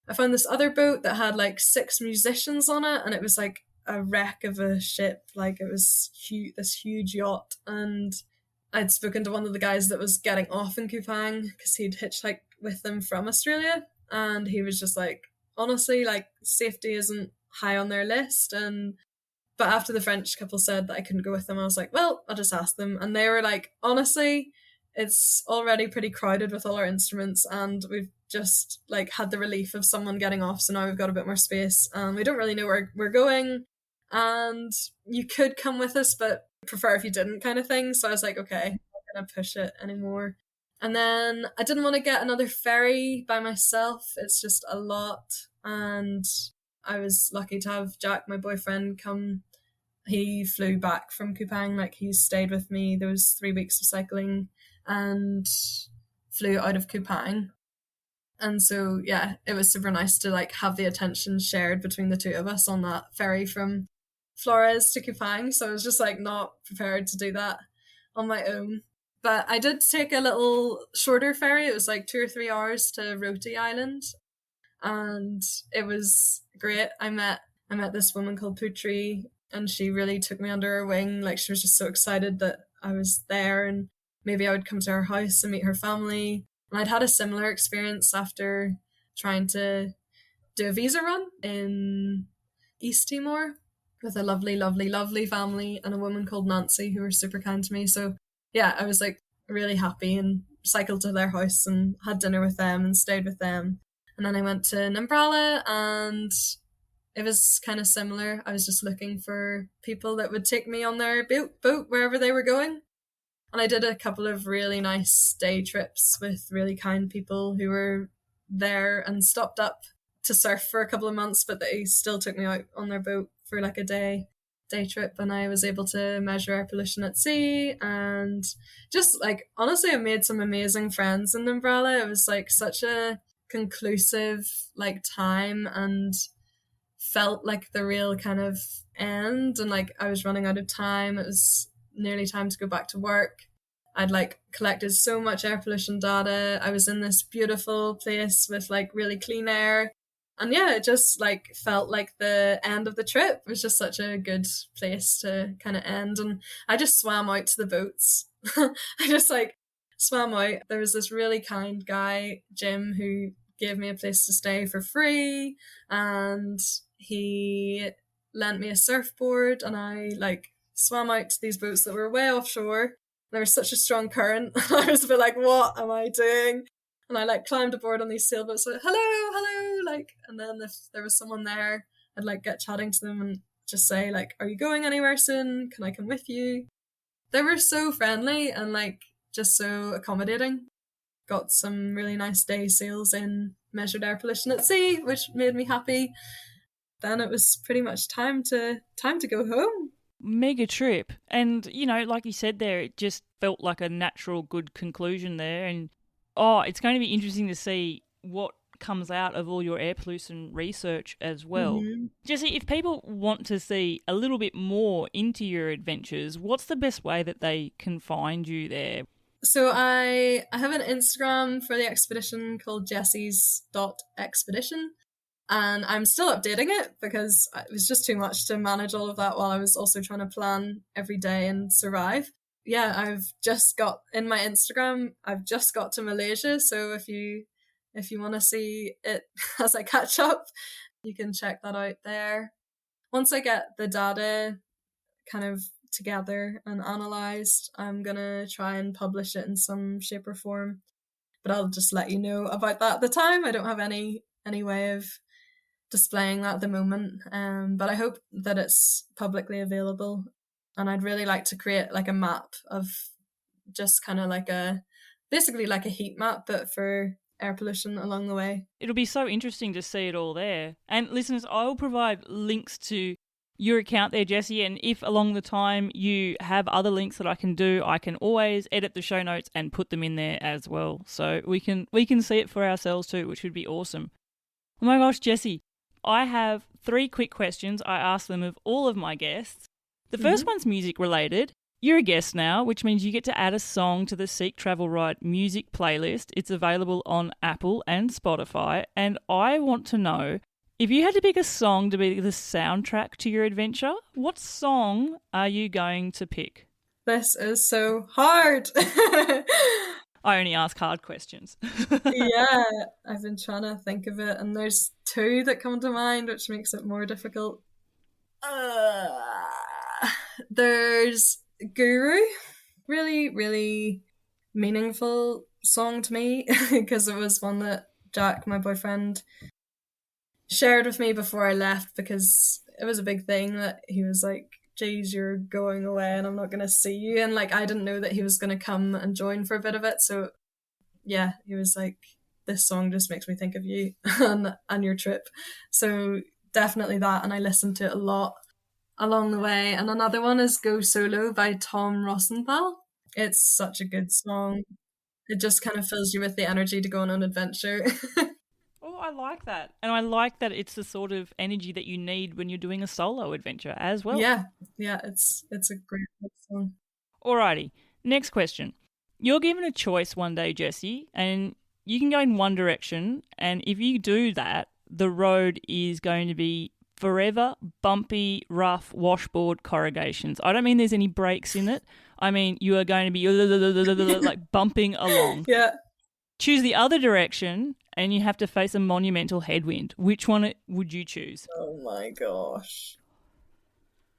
I found this other boat that had like 6 musicians on it, and it was like a wreck of a ship. Like, it was this huge yacht, and I'd spoken to one of the guys that was getting off in Kupang because he'd hitchhiked with them from Australia, and he was just like, honestly, like, safety isn't high on their list. And but after the French couple said that I couldn't go with them, I was like, well, I'll just ask them. And they were like, honestly, it's already pretty crowded with all our instruments, and we've just like had the relief of someone getting off, so now we've got a bit more space, and we don't really know where we're going, and you could come with us, but prefer if you didn't, kind of thing. So I was like, okay, I'm not gonna push it anymore. And then I didn't want to get another ferry by myself. It's just a lot. And I was lucky to have Jack, my boyfriend, come. He flew back from Kupang, like, he stayed with me those 3 weeks of cycling and flew out of Kupang. And so, yeah, it was super nice to like have the attention shared between the two of us on that ferry from Flores to Kupang. So I was just like not prepared to do that on my own. But I did take a little shorter ferry. It was like 2 or 3 hours to Roti Island, and it was great. I met this woman called Putri, and she really took me under her wing. Like, she was just so excited that I was there, and maybe I would come to her house and meet her family. And I'd had a similar experience after trying to do a visa run in East Timor with a lovely, lovely, lovely family and a woman called Nancy who were super kind to me. So yeah, I was like really happy and cycled to their house and had dinner with them and stayed with them. And then I went to Nambrala, and it was kind of similar. I was just looking for people that would take me on their boat wherever they were going. And I did a couple of really nice day trips with really kind people who were there and stopped up to surf for a couple of months, but they still took me out on their boat for like a day trip, and I was able to measure air pollution at sea. And just like, honestly, I made some amazing friends in Umbrella. It was like such a conclusive like time, and felt like the real kind of end, and like I was running out of time. It was nearly time to go back to work. I'd like collected so much air pollution data. I was in this beautiful place with like really clean air. And yeah, it just like felt like the end of the trip. It was just such a good place to kind of end. And I just swam out to the boats. I just like swam out. There was this really kind guy, Jim, who gave me a place to stay for free. And he lent me a surfboard, and I like swam out to these boats that were way offshore. There was such a strong current. I was a bit like, what am I doing? And I like climbed aboard on these sailboats, like, hello, like, and then if there was someone there, I'd like get chatting to them and just say like, are you going anywhere soon? Can I come with you? they were so friendly and like just so accommodating. Got some really nice day sails in measured air pollution at sea, which made me happy. Then it was pretty much time to go home. Mega trip. And, you know, like you said there, it just felt like a natural, good conclusion there. And, it's going to be interesting to see what comes out of all your air pollution research as well. Mm-hmm. Jessie, if people want to see a little bit more into your adventures, what's the best way that they can find you there? So I have an Instagram for the expedition called jessies.expedition. And I'm still updating it because it was just too much to manage all of that while I was also trying to plan every day and survive. Yeah, I've just got in my Instagram, I've just got to Malaysia. So if you want to see it as I catch up, you can check that out there. Once I get the data kind of together and analysed, I'm going to try and publish it in some shape or form. But I'll just let you know about that at the time. I don't have any way of displaying that at the moment, but I hope that it's publicly available. And I'd really like to create like a map of just kind of like basically like a heat map, but for air pollution along the way. It'll be so interesting to see it all there. And listeners, I'll provide links to your account there, Jessie, and if along the time you have other links that I can do, I can always edit the show notes and put them in there as well. So we can see it for ourselves too, which would be awesome. Oh my gosh, Jessie, I have 3 quick questions. I ask them of all of my guests. The first one's music related. You're a guest now, which means you get to add a song to the Seek Travel Ride music playlist. It's available on Apple and Spotify. And I want to know, if you had to pick a song to be the soundtrack to your adventure, what song are you going to pick? This is so hard. I only ask hard questions. Yeah, I've been trying to think of it, and there's 2 that come to mind, which makes it more difficult. There's Guru, really, really meaningful song to me because it was one that Jack, my boyfriend, shared with me before I left, because it was a big thing that he was like, geez, you're going away and I'm not going to see you. And like, I didn't know that he was going to come and join for a bit of it. So yeah, he was like, this song just makes me think of you and your trip. So definitely that. And I listened to it a lot along the way. And another one is Go Solo by Tom Rosenthal. It's such a good song. It just kind of fills you with the energy to go on an adventure. Oh, I like that. And I like that it's the sort of energy that you need when you're doing a solo adventure as well. Yeah, it's a great song. Alrighty, next question. You're given a choice one day, Jessie, and you can go in one direction, and if you do that, the road is going to be forever bumpy, rough washboard corrugations. I don't mean there's any breaks in it. I mean you are going to be like bumping along. Yeah. Choose the other direction and you have to face a monumental headwind. Which one would you choose? Oh my gosh.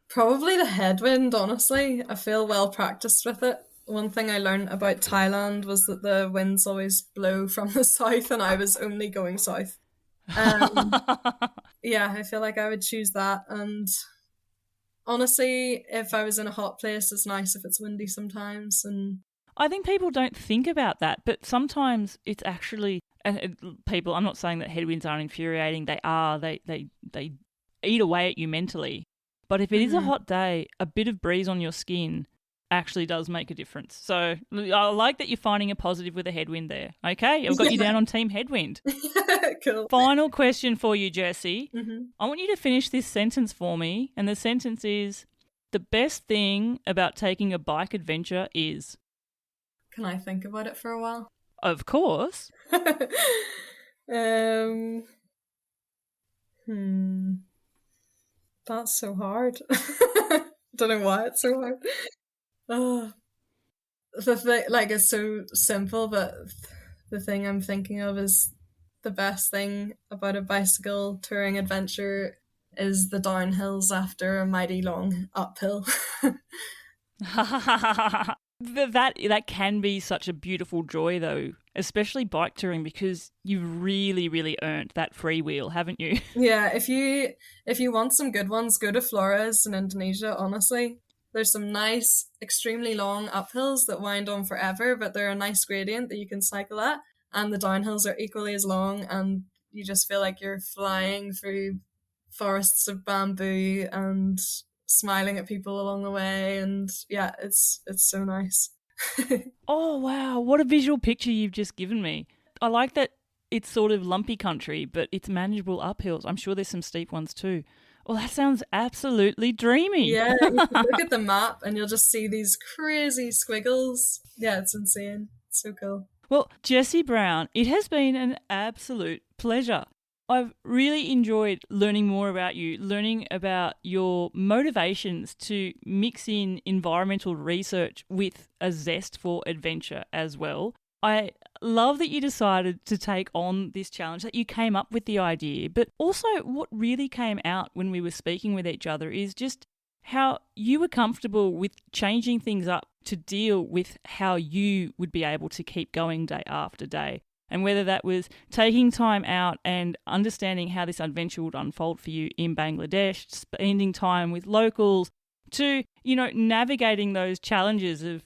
Probably the headwind, honestly. I feel well practiced with it. One thing I learned about Thailand was that the winds always blow from the south and I was only going south. Yeah, I feel like I would choose that. And honestly, if I was in a hot place, it's nice if it's windy sometimes. And I think people don't think about that, but sometimes it's actually people. I'm not saying that headwinds aren't infuriating. They are. They eat away at you mentally. But if it is a hot day, a bit of breeze on your skin actually does make a difference. So I like that you're finding a positive with a headwind there. Okay, I've got you down on Team Headwind. Cool. Final question for you, Jessie. I want you to finish this sentence for me, and the sentence is, the best thing about taking a bike adventure is... Can I think about it for a while? Of course. That's so hard. Don't know why it's so hard. The thing, like, it's so simple, but the thing I'm thinking of is the best thing about a bicycle touring adventure is the downhills after a mighty long uphill. That can be such a beautiful joy, though, especially bike touring, because you've really, really earned that freewheel, haven't you? Yeah, if you want some good ones, go to Flores in Indonesia, honestly. There's some nice, extremely long uphills that wind on forever, but they're a nice gradient that you can cycle at. And the downhills are equally as long, and you just feel like you're flying through forests of bamboo and smiling at people along the way. And yeah, it's so nice. Oh, wow. What a visual picture you've just given me. I like that it's sort of lumpy country, but it's manageable uphills. I'm sure there's some steep ones too. Well, that sounds absolutely dreamy. Yeah, you can look at the map and you'll just see these crazy squiggles. Yeah, it's insane. It's so cool. Well, Jessie Brown, it has been an absolute pleasure. I've really enjoyed learning more about you, learning about your motivations to mix in environmental research with a zest for adventure as well. I love that you decided to take on this challenge, that you came up with the idea, but also what really came out when we were speaking with each other is just how you were comfortable with changing things up to deal with how you would be able to keep going day after day. And whether that was taking time out and understanding how this adventure would unfold for you in Bangladesh, spending time with locals, to, navigating those challenges of,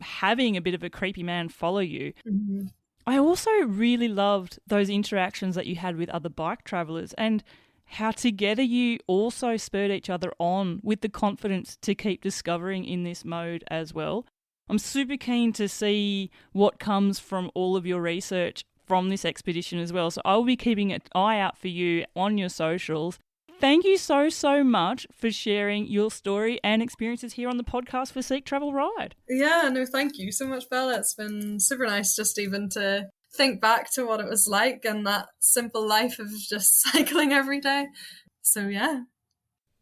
having a bit of a creepy man follow you. Mm-hmm. I also really loved those interactions that you had with other bike travellers and how together you also spurred each other on with the confidence to keep discovering in this mode as well. I'm super keen to see what comes from all of your research from this expedition as well. So I'll be keeping an eye out for you on your socials. Thank you so much for sharing your story and experiences here on the podcast for Seek Travel Ride. Yeah, no, thank you so much, Bella. It's been super nice just even to think back to what it was like and that simple life of just cycling every day. So yeah.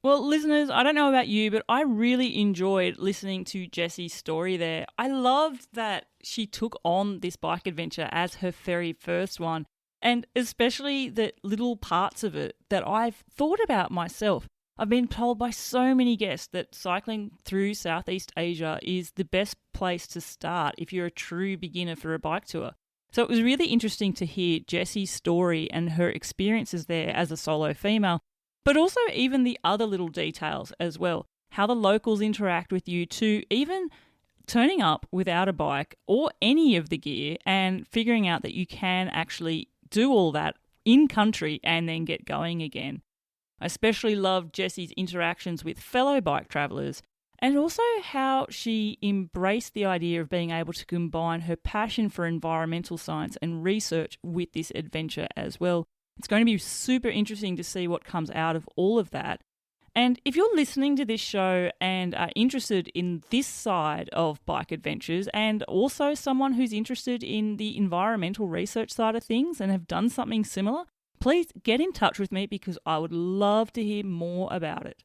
Well, listeners, I don't know about you, but I really enjoyed listening to Jessie's story there. I loved that she took on this bike adventure as her very first one, and especially the little parts of it that I've thought about myself. I've been told by so many guests that cycling through Southeast Asia is the best place to start if you're a true beginner for a bike tour. So it was really interesting to hear Jessie's story and her experiences there as a solo female, but also even the other little details as well, how the locals interact with you, to even turning up without a bike or any of the gear and figuring out that you can actually do all that in country and then get going again. I especially loved Jessie's interactions with fellow bike travellers and also how she embraced the idea of being able to combine her passion for environmental science and research with this adventure as well. It's going to be super interesting to see what comes out of all of that. And if you're listening to this show and are interested in this side of bike adventures, and also someone who's interested in the environmental research side of things and have done something similar, please get in touch with me because I would love to hear more about it.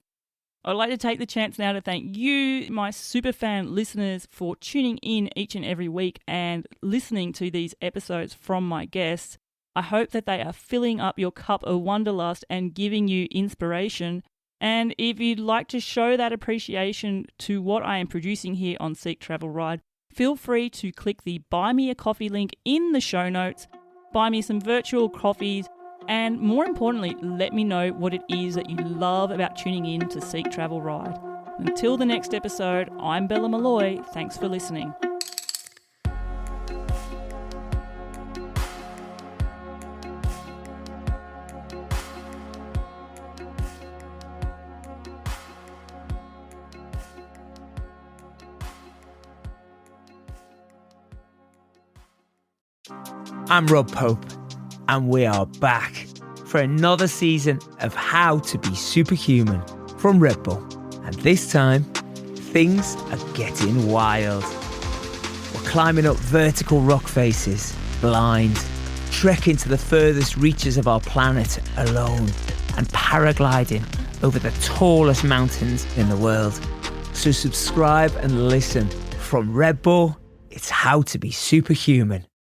I'd like to take the chance now to thank you, my super fan listeners, for tuning in each and every week and listening to these episodes from my guests. I hope that they are filling up your cup of wanderlust and giving you inspiration. And if you'd like to show that appreciation to what I am producing here on Seek Travel Ride, feel free to click the Buy Me a Coffee link in the show notes, buy me some virtual coffees, and more importantly, let me know what it is that you love about tuning in to Seek Travel Ride. Until the next episode, I'm Bella Malloy. Thanks for listening. I'm Rob Pope, and we are back for another season of How to Be Superhuman from Red Bull. And this time, things are getting wild. We're climbing up vertical rock faces, blind, trekking to the furthest reaches of our planet alone, and paragliding over the tallest mountains in the world. So subscribe and listen. From Red Bull, it's How to Be Superhuman.